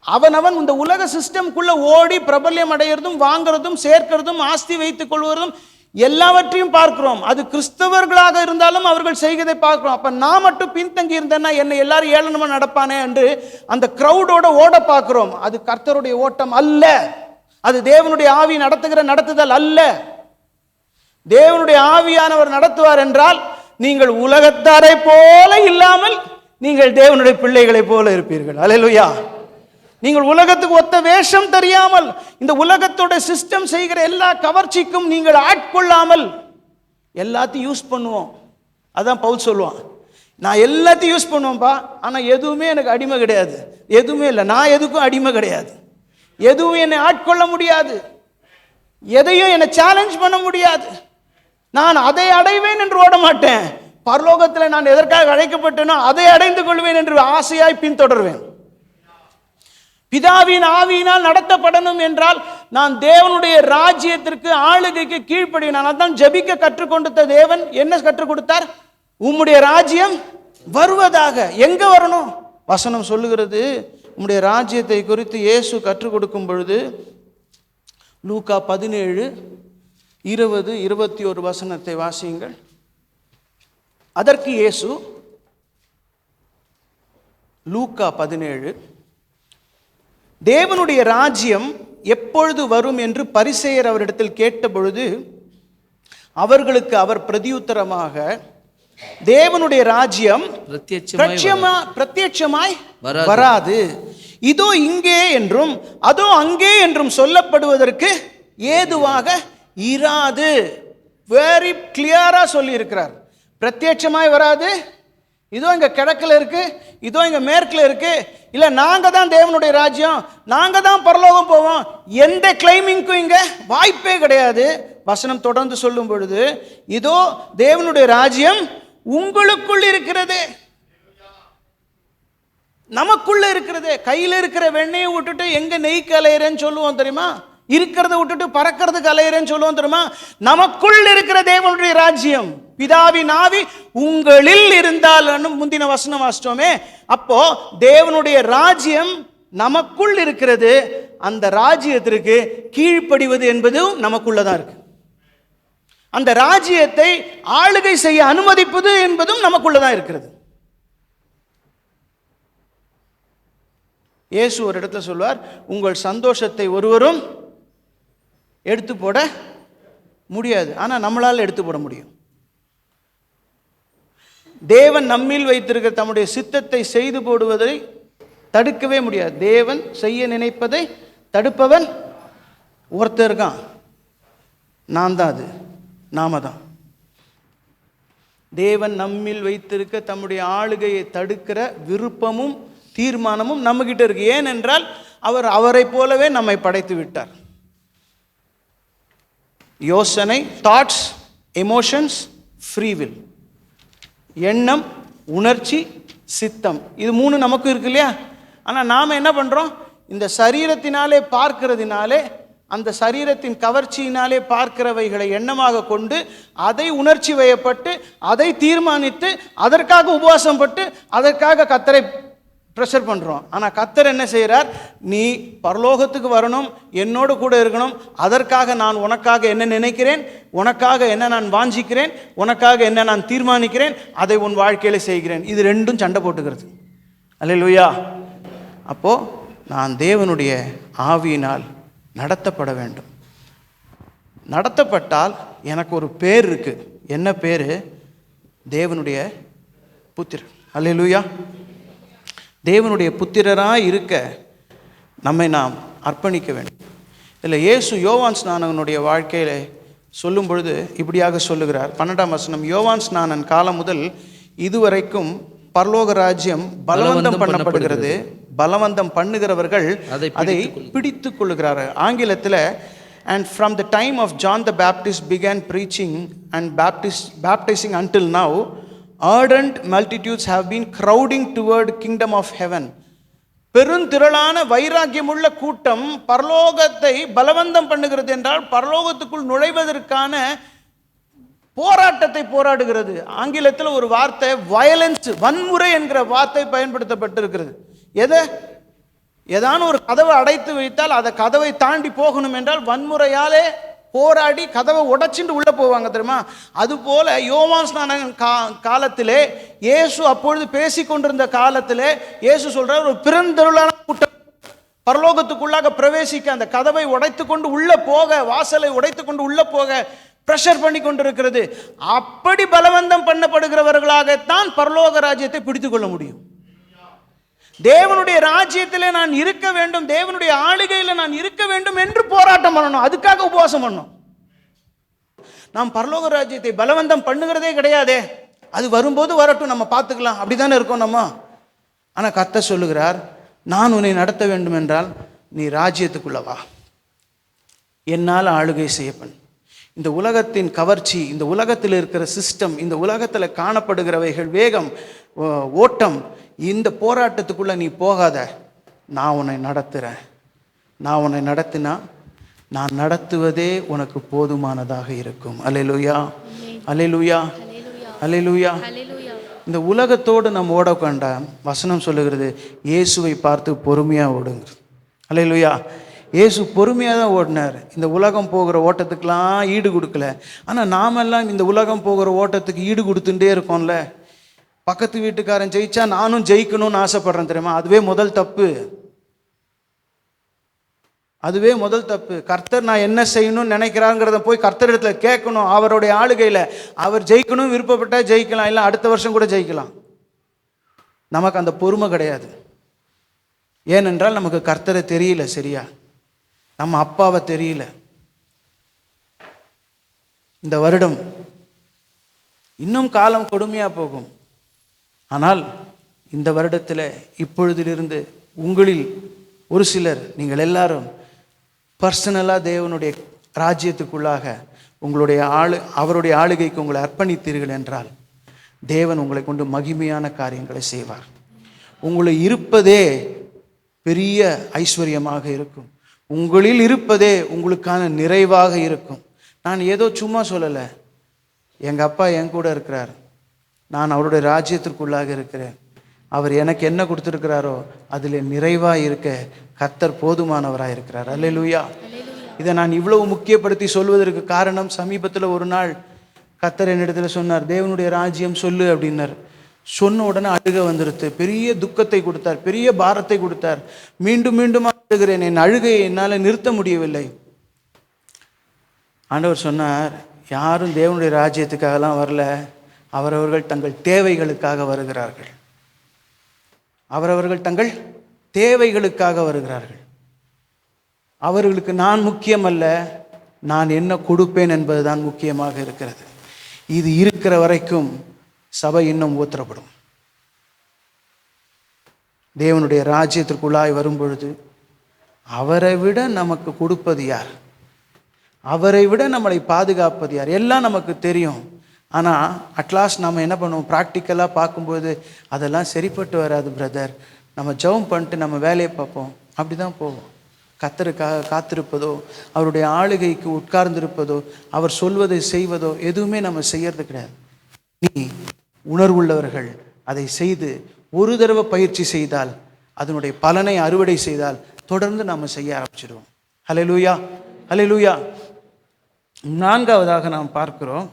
அவனவன் இந்த உலக சிஸ்டம்குள்ள ஓடி பிரபல்யம் அடைகிறதும் வாங்கிறதும் சேர்க்கிறதும் ஆஸ்தி வைத்துக் கொள்வதும் எல்லாவற்றையும் பார்க்கிறோம். அது கிறிஸ்தவர்களாக இருந்தாலும் அவர்கள் செய்வதை பார்க்கிறோம். அப்ப நான் மட்டும் பின்தங்கி இருந்தேன்னா என்னை எல்லாரும் ஏளனமா நடப்பானே என்று அந்த கிரௌடோட ஓட பார்க்கிறோம். அது கர்த்தருடைய ஓட்டம் அல்ல. அது தேவனுடைய ஆவி நடத்துகிற நடத்துதல் அல்ல. தேவனுடைய ஆவியானவர் நடத்துவார் என்றால் நீங்கள் உலகத்தாரை போல இல்லாமல் நீங்கள் தேவனுடைய பிள்ளைகளை போல இருப்பீர்கள். அல்லேலூயா. நீங்கள் உலகத்துக்கு ஒத்த வேஷம் தெரியாமல், இந்த உலகத்தோட சிஸ்டம் செய்கிற எல்லா கவர்ச்சிக்கும் நீங்கள் ஆட்கொள்ளாமல், எல்லாத்தையும் யூஸ் பண்ணுவோம். அதான் பவுல் சொல்லுவான், நான் எல்லாத்தையும் யூஸ் பண்ணுவேன்ப்பா, ஆனால் எதுவுமே எனக்கு அடிமை கிடையாது. எதுவுமே இல்லை, நான் எதுக்கும் அடிமை கிடையாது. எதுவும் என்னை ஆட்கொள்ள முடியாது, எதையும் என்னை சேலஞ்ச் பண்ண முடியாது. நான் அதை அடைவேன் என்று ஓட மாட்டேன். பரலோகத்தில் நான் எதற்காக அழைக்கப்பட்டேனோ அதை அடைந்து கொள்வேன் என்று ஆசையாய் பின்தொடர்வேன். பிதாவின் ஆவியினால் நடத்தப்படணும் என்றால் நான் தேவனுடைய ராஜ்யத்திற்கு ஆளுகைக்கு கீழ்ப்படிவேன். அதான் ஜெபிக்க கற்றுக் கொடுத்த தேவன் என்ன கற்றுக் கொடுத்தார்? உம்முடைய ராஜ்யம் வருவதாக. எங்க வரணும்? வசனம் சொல்லுகிறது, உம்முடைய ராஜ்யத்தை குறித்து இயேசு கற்றுக் கொடுக்கும் பொழுது லூக்கா 17:20-21 வசனத்தை வாசியுங்கள். அதற்கு இயேசு, லூக்கா 17, தேவனுடைய ராஜ்யம் எப்பொழுது வரும் என்று பரிசேயர் அவரிடத்தில் கேட்டபொழுது அவர்களுக்கு அவர் பிரதியுத்தரமாக, தேவனுடைய ராஜ்யம் பிரத்யட்சமாய் வராது, இதோ இங்கே என்றும் அதோ அங்கே என்றும் சொல்லப்படுவதற்கு ஏதுவாக இராது. வெரி கிளியரா சொல்லி இருக்கிறார். பிரத்யட்சமாய் வராது, இதோ இங்க கிழக்குல இருக்கு, இதோ இங்க மேற்குல இருக்கு, இல்ல நாங்க தான் தேவனுடைய ராஜ்யம், நாங்க தான் பரலோகம் போவோம், எந்த கிளைமிங்க்கும் இங்க வாய்ப்பே கிடையாது. வசனம் தொடர்ந்து சொல்லும் பொழுது, இதோ தேவனுடைய ராஜ்யம் உங்களுக்குள் இருக்கிறது, நமக்குள்ள இருக்கிறது. கையில் இருக்கிற வெண்ணெயை விட்டுட்டு எங்க நெய் கலையிறேன்னு சொல்லுவோம் தெரியுமா? இருக்கிறத விட்டுட்டு பறக்கிறதுக்கு அலையிறேன்னு சொல்லுவோம் தெரியுமா? நமக்குள் இருக்கிற தேவனுடைய ராஜ்யம், பிதாவின் ஆவி உங்களில் இருந்தால் முந்தின வசனம் வாசிச்சோமே. அப்போ தேவனுடைய ராஜ்யம் நமக்குள் இருக்கிறது. அந்த ராஜ்யத்திற்கு கீழ்ப்படிவது என்பதும் நமக்குள்ளதான் இருக்கு. அந்த ராஜ்யத்தை ஆளுகை செய்ய அனுமதிப்பது என்பதும் நமக்குள்ளதான் இருக்கிறது. இயேசு ஒரு இடத்துல சொல்வார், உங்கள் சந்தோஷத்தை ஒருவரும் எடுத்து போட முடியாது, ஆனா நம்மளால எடுத்து போட முடியும். தேவன் நம்மில் வைத்திருக்கிற தம்முடைய சித்தத்தை செய்து போடுவதை தடுக்கவே முடியாது. தேவன் செய்ய நினைப்பதை தடுப்பவன் ஒருத்தர் இருக்கான், நான் தான், அது நாம தான். தேவன் நம்மில் வைத்திருக்க தம்முடைய ஆளுகையை தடுக்கிற விருப்பமும் தீர்மானமும் நம்ம கிட்ட இருக்கு. ஏனென்றால் அவர் அவரை போலவே நம்மை படைத்து விட்டார். யோசனை, தாட்ஸ், எமோஷன்ஸ், ஃப்ரீவில், எண்ணம், உணர்ச்சி, சித்தம், இது 3 நமக்கு இருக்கு இல்லையா? ஆனால் நாம் என்ன பண்ணுறோம்? இந்த சரீரத்தினாலே பார்க்கிறதுனாலே, அந்த சரீரத்தின் கவர்ச்சியினாலே பார்க்கிறவைகளை எண்ணமாக கொண்டு அதை உணர்ச்சி வயப்பட்டு அதை தீர்மானித்து அதற்காக உபவாசம் பட்டு அதற்காக கர்த்தரை ப்ரெஷர் பண்ணுறோம். ஆனால் கர்த்தர் என்ன செய்கிறார்? நீ பரலோகத்துக்கு வரணும், என்னோடு கூட இருக்கணும், அதற்காக நான் உனக்காக என்ன நினைக்கிறேன், உனக்காக என்ன நான் வாஞ்சிக்கிறேன், உனக்காக என்ன நான் தீர்மானிக்கிறேன், அதை உன் வாழ்க்கையில் செய்கிறேன். இது ரெண்டும் சண்டை போட்டுக்கிறது. அல்லேலூயா. அப்போது நான் தேவனுடைய ஆவியினால் நடத்தப்பட வேண்டும். நடத்தப்பட்டால் எனக்கு ஒரு பேர் இருக்கு. என்ன பேர்? தேவனுடைய புத்திரர். அல்லேலூயா. தேவனுடைய புத்திரராக இருக்க நம்மை நாம் அர்ப்பணிக்க வேண்டும். இதில் இயேசு யோவான் ஸ்நானகனுடைய வாழ்க்கையில் சொல்லும் பொழுது இப்படியாக சொல்லுகிறார். 12ஆம் வசனம், யோவான் ஸ்நானன் காலம் முதல் இதுவரைக்கும் பரலோக ராஜ்யம் பலவந்தம் பண்ணப்படுகிறது, பலவந்தம் பண்ணுகிறவர்கள் அதை பிடித்து கொள்ளுகிறார்கள். ஆங்கிலத்தில், and from the time of John the Baptist began preaching and baptizing until now, ardent multitudes have been crowding toward kingdom of heaven. பெருந்திரளான வைராக்கியமுள்ள கூட்டம் பரலோகத்தை பலவந்தம் பண்ணுகிறது என்றால் பரலோகத்துக்குள் நுழைவதற்கான போராட்டத்தை போராடுகிறது. ஆங்கிலத்தில் ஒரு வார்த்தை வயலன்ஸ், வன்முறை என்கிற வார்த்தை பயன்படுத்தப்பட்டிருக்கிறது. ஏதான ஒரு கதவை அடைத்து வைத்தால் அதை கதவை தாண்டி போகணும் என்றால் வன்முறையாலே போராடி கதவை உடைச்சிட்டு உள்ள போவாங்க தெரியுமா? அதுபோல யோவான் ஸ்நானகன் காலத்திலே, இயேசு அப்பொழுது பேசி கொண்டிருந்த காலத்திலே இயேசு சொல்றார், ஒரு பெருந்திரளான கூட்டம் பரலோகத்துக்குள்ளாக பிரவேசிக்க அந்த கதவை உடைத்து கொண்டு உள்ள போக, வாசலை உடைத்து கொண்டு உள்ள போக பிரஷர் பண்ணி கொண்டிருக்கிறது. அப்படி பலவந்தம் பண்ணப்படுகிறவர்களாகத்தான் பரலோக ராஜ்யத்தை பிடித்துக் கொள்ள முடியும். தேவனுடைய ராஜ்யத்திலே நான் இருக்க வேண்டும், தேவனுடைய ஆளுகையில் நான் இருக்க வேண்டும் என்று போராட்டம் பண்ணணும், அதுக்காக உபவாசம் பண்ணணும். நாம் பரலோக ராஜ்யத்தை பலவந்தம் பண்ணுகிறதே கிடையாதே, அது வரும்போது வரட்டும், நம்ம பார்த்துக்கலாம், அப்படித்தானே இருக்கோம் நம்ம. ஆனால் கர்த்தர் சொல்லுகிறார், நான் உன்னை நடத்த வேண்டும் என்றால் நீ ராஜ்யத்துக்குள்ள வா, என்னால் ஆளுகை செய்யப்பன். இந்த உலகத்தின் கவர்ச்சி, இந்த உலகத்தில் இருக்கிற சிஸ்டம், இந்த உலகத்தில் காணப்படுகிறவைகள், வேகம், ஓட்டம், இந்த போராட்டத்துக்குள்ள நீ போகாத, நான் உன்னை நடத்துகிறேன். நான் உன்னை நடத்தினா நான் நடத்துவதே உனக்கு போதுமானதாக இருக்கும். அல்லேலூயா, அல்லேலூயா, அல்லேலூயா. இந்த உலகத்தோடு நம்ம ஓடக்கொண்டா வசனம் சொல்லுகிறது இயேசுவை பார்த்து பொறுமையாக ஓடுங்க. அல்லேலூயா. இயேசு பொறுமையாக தான் ஓடினார். இந்த உலகம் போகிற ஓட்டத்துக்கெலாம் ஈடு கொடுக்கல. ஆனால் நாமெல்லாம் இந்த உலகம் போகிற ஓட்டத்துக்கு ஈடு கொடுத்துட்டே இருக்கோம்ல. பக்கத்து வீட்டுக்காரன் ஜெயிச்சா நானும் ஜெயிக்கணும்னு ஆசைப்படுறேன் தெரியுமா? அதுவே முதல் தப்பு. அதுவே முதல் தப்பு. கர்த்தர் நான் என்ன செய்யணும்னு நினைக்கிறாங்கிறத போய் கர்த்தர் இடத்துல கேட்கணும். அவருடைய ஆளுகையில் அவர் ஜெயிக்கணும் விருப்பப்பட்டால் ஜெயிக்கலாம், இல்லை அடுத்த வருஷம் கூட ஜெயிக்கலாம். நமக்கு அந்த பொறுமை கிடையாது. ஏனென்றால் நமக்கு கர்த்தரை தெரியல, சரியா? நம்ம அப்பாவை தெரியல. இந்த வருடம் இன்னும் காலம் கொடுமையாக போகும். ஆனால் இந்த வருடத்தில் இப்பொழுதிலிருந்து உங்களில் ஒரு சிலர், நீங்கள் எல்லாரும் பர்சனலாக தேவனுடைய ராஜ்யத்துக்குள்ளாக உங்களுடைய அவருடைய ஆளுகைக்கு உங்களை அர்ப்பணித்தீர்கள் என்றால் தேவன் உங்களை கொண்டு மகிமையான காரியங்களை செய்வார். உங்களை இருப்பதே பெரிய ஐஸ்வர்யமாக இருக்கும். உங்களில் இருப்பதே உங்களுக்கான நிறைவாக இருக்கும். நான் ஏதோ சும்மா சொல்லலை. எங்கள் அப்பா என் கூட இருக்கிறார். நான் அவருடைய ராஜ்யத்திற்குள்ளாக இருக்கிறேன். அவர் எனக்கு என்ன கொடுத்துருக்கிறாரோ அதில் நிறைவாக இருக்க கர்த்தர் போதுமானவராக இருக்கிறார். அல்லேலூயா. இதை நான் இவ்வளவு முக்கியப்படுத்தி சொல்வதற்கு காரணம், சமீபத்தில் ஒரு நாள் கர்த்தர் என்னிடத்தில் சொன்னார், தேவனுடைய ராஜ்யம் சொல்லு அப்படின்னார். சொன்ன உடனே அழுக வந்துடுத்து. பெரிய துக்கத்தை கொடுத்தார், பெரிய பாரத்தை கொடுத்தார். மீண்டும் மீண்டும் அழுகிறேன். என் அழுகையை என்னால் நிறுத்த முடியவில்லை. ஆண்டவர் சொன்னார், யாரும் தேவனுடைய ராஜ்யத்துக்காகலாம் வரல, அவரவர்கள் தங்கள் தேவைகளுக்காக வருகிறார்கள். அவரவர்கள் தங்கள் தேவைகளுக்காக வருகிறார்கள். அவர்களுக்கு நான் முக்கியம் அல்ல, நான் என்ன கொடுப்பேன் என்பதுதான் முக்கியமாக இருக்கிறது. இது இருக்கிற வரைக்கும் சபை இன்னும் ஊற்றப்படும். தேவனுடைய ராஜ்யத்திற்குள்ளாய் வரும் பொழுது அவரை விட நமக்கு கொடுப்பது யார்? அவரை விட நம்மளை பாதுகாப்பது யார்? எல்லாம் நமக்கு தெரியும். ஆனால் அட்லாஸ்ட் நம்ம என்ன பண்ணுவோம்? ப்ராக்டிக்கலாக பார்க்கும்போது அதெல்லாம் சரிப்பட்டு வராது பிரதர், நம்ம ஜெபம் பண்ணிட்டு நம்ம வேலையை பார்ப்போம், அப்படி தான் போவோம். கர்த்தருக்காக காத்திருப்பதோ, அவருடைய ஆளுகைக்கு உட்கார்ந்திருப்பதோ, அவர் சொல்வதை செய்வதோ எதுவுமே நம்ம செய்யறது கிடையாது. நீ உணர்வுள்ளவர்கள் அதை செய்து ஒரு தடவை பயிற்சி செய்தால், அதனுடைய பலனை அறுவடை செய்தால் தொடர்ந்து நாம் செய்ய ஆரம்பிச்சிடுவோம். ஹல்லேலூயா, ஹல்லேலூயா. நான்காவதாக நாம் பார்க்கிறோம்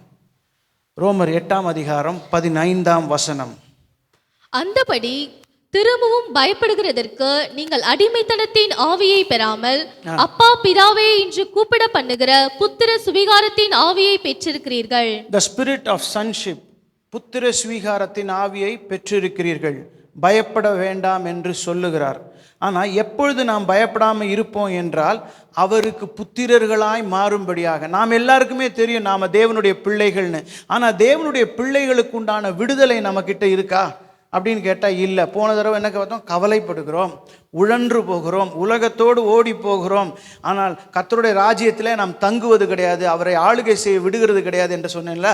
ரோமர் 8ஆம் அதிகாரம் 15ஆம் வசனம். அந்தபடி திரும்பவும் பயப்படுகிறதற்கு நீங்கள் அடிமைத்தனத்தின் ஆவியை பெறாமல் அப்பா பிதாவே என்று கூப்பிட பண்ணுகிற புத்திர சுவிகாரத்தின் ஆவியை பெற்றிருக்கிறீர்கள். The spirit of sonship, புத்திர சுவிகாரத்தின் ஆவியை பெற்றிருக்கிறீர்கள். பயப்பட வேண்டாம் என்று சொல்லுகிறார். ஆனால் எப்பொழுது நாம் பயப்படாமல் இருப்போம் என்றால் அவருக்கு புத்திரர்களாய் மாறும்படியாக. நாம் எல்லாருக்குமே தெரியும் நாம் தேவனுடைய பிள்ளைகள்னு. ஆனால் தேவனுடைய பிள்ளைகளுக்கு உண்டான விடுதலை நம்மக்கிட்ட இருக்கா அப்படின்னு கேட்டால் இல்லை. போன தடவை என்ன பார்த்தோம்? கவலைப்படுகிறோம், உழன்று போகிறோம், உலகத்தோடு ஓடி போகிறோம். ஆனால் கர்த்தருடைய ராஜ்யத்தில் நாம் தங்குவது கிடையாது, அவரை ஆளுகை செய்ய விடுகிறது கிடையாது என்று சொன்னேன்ல.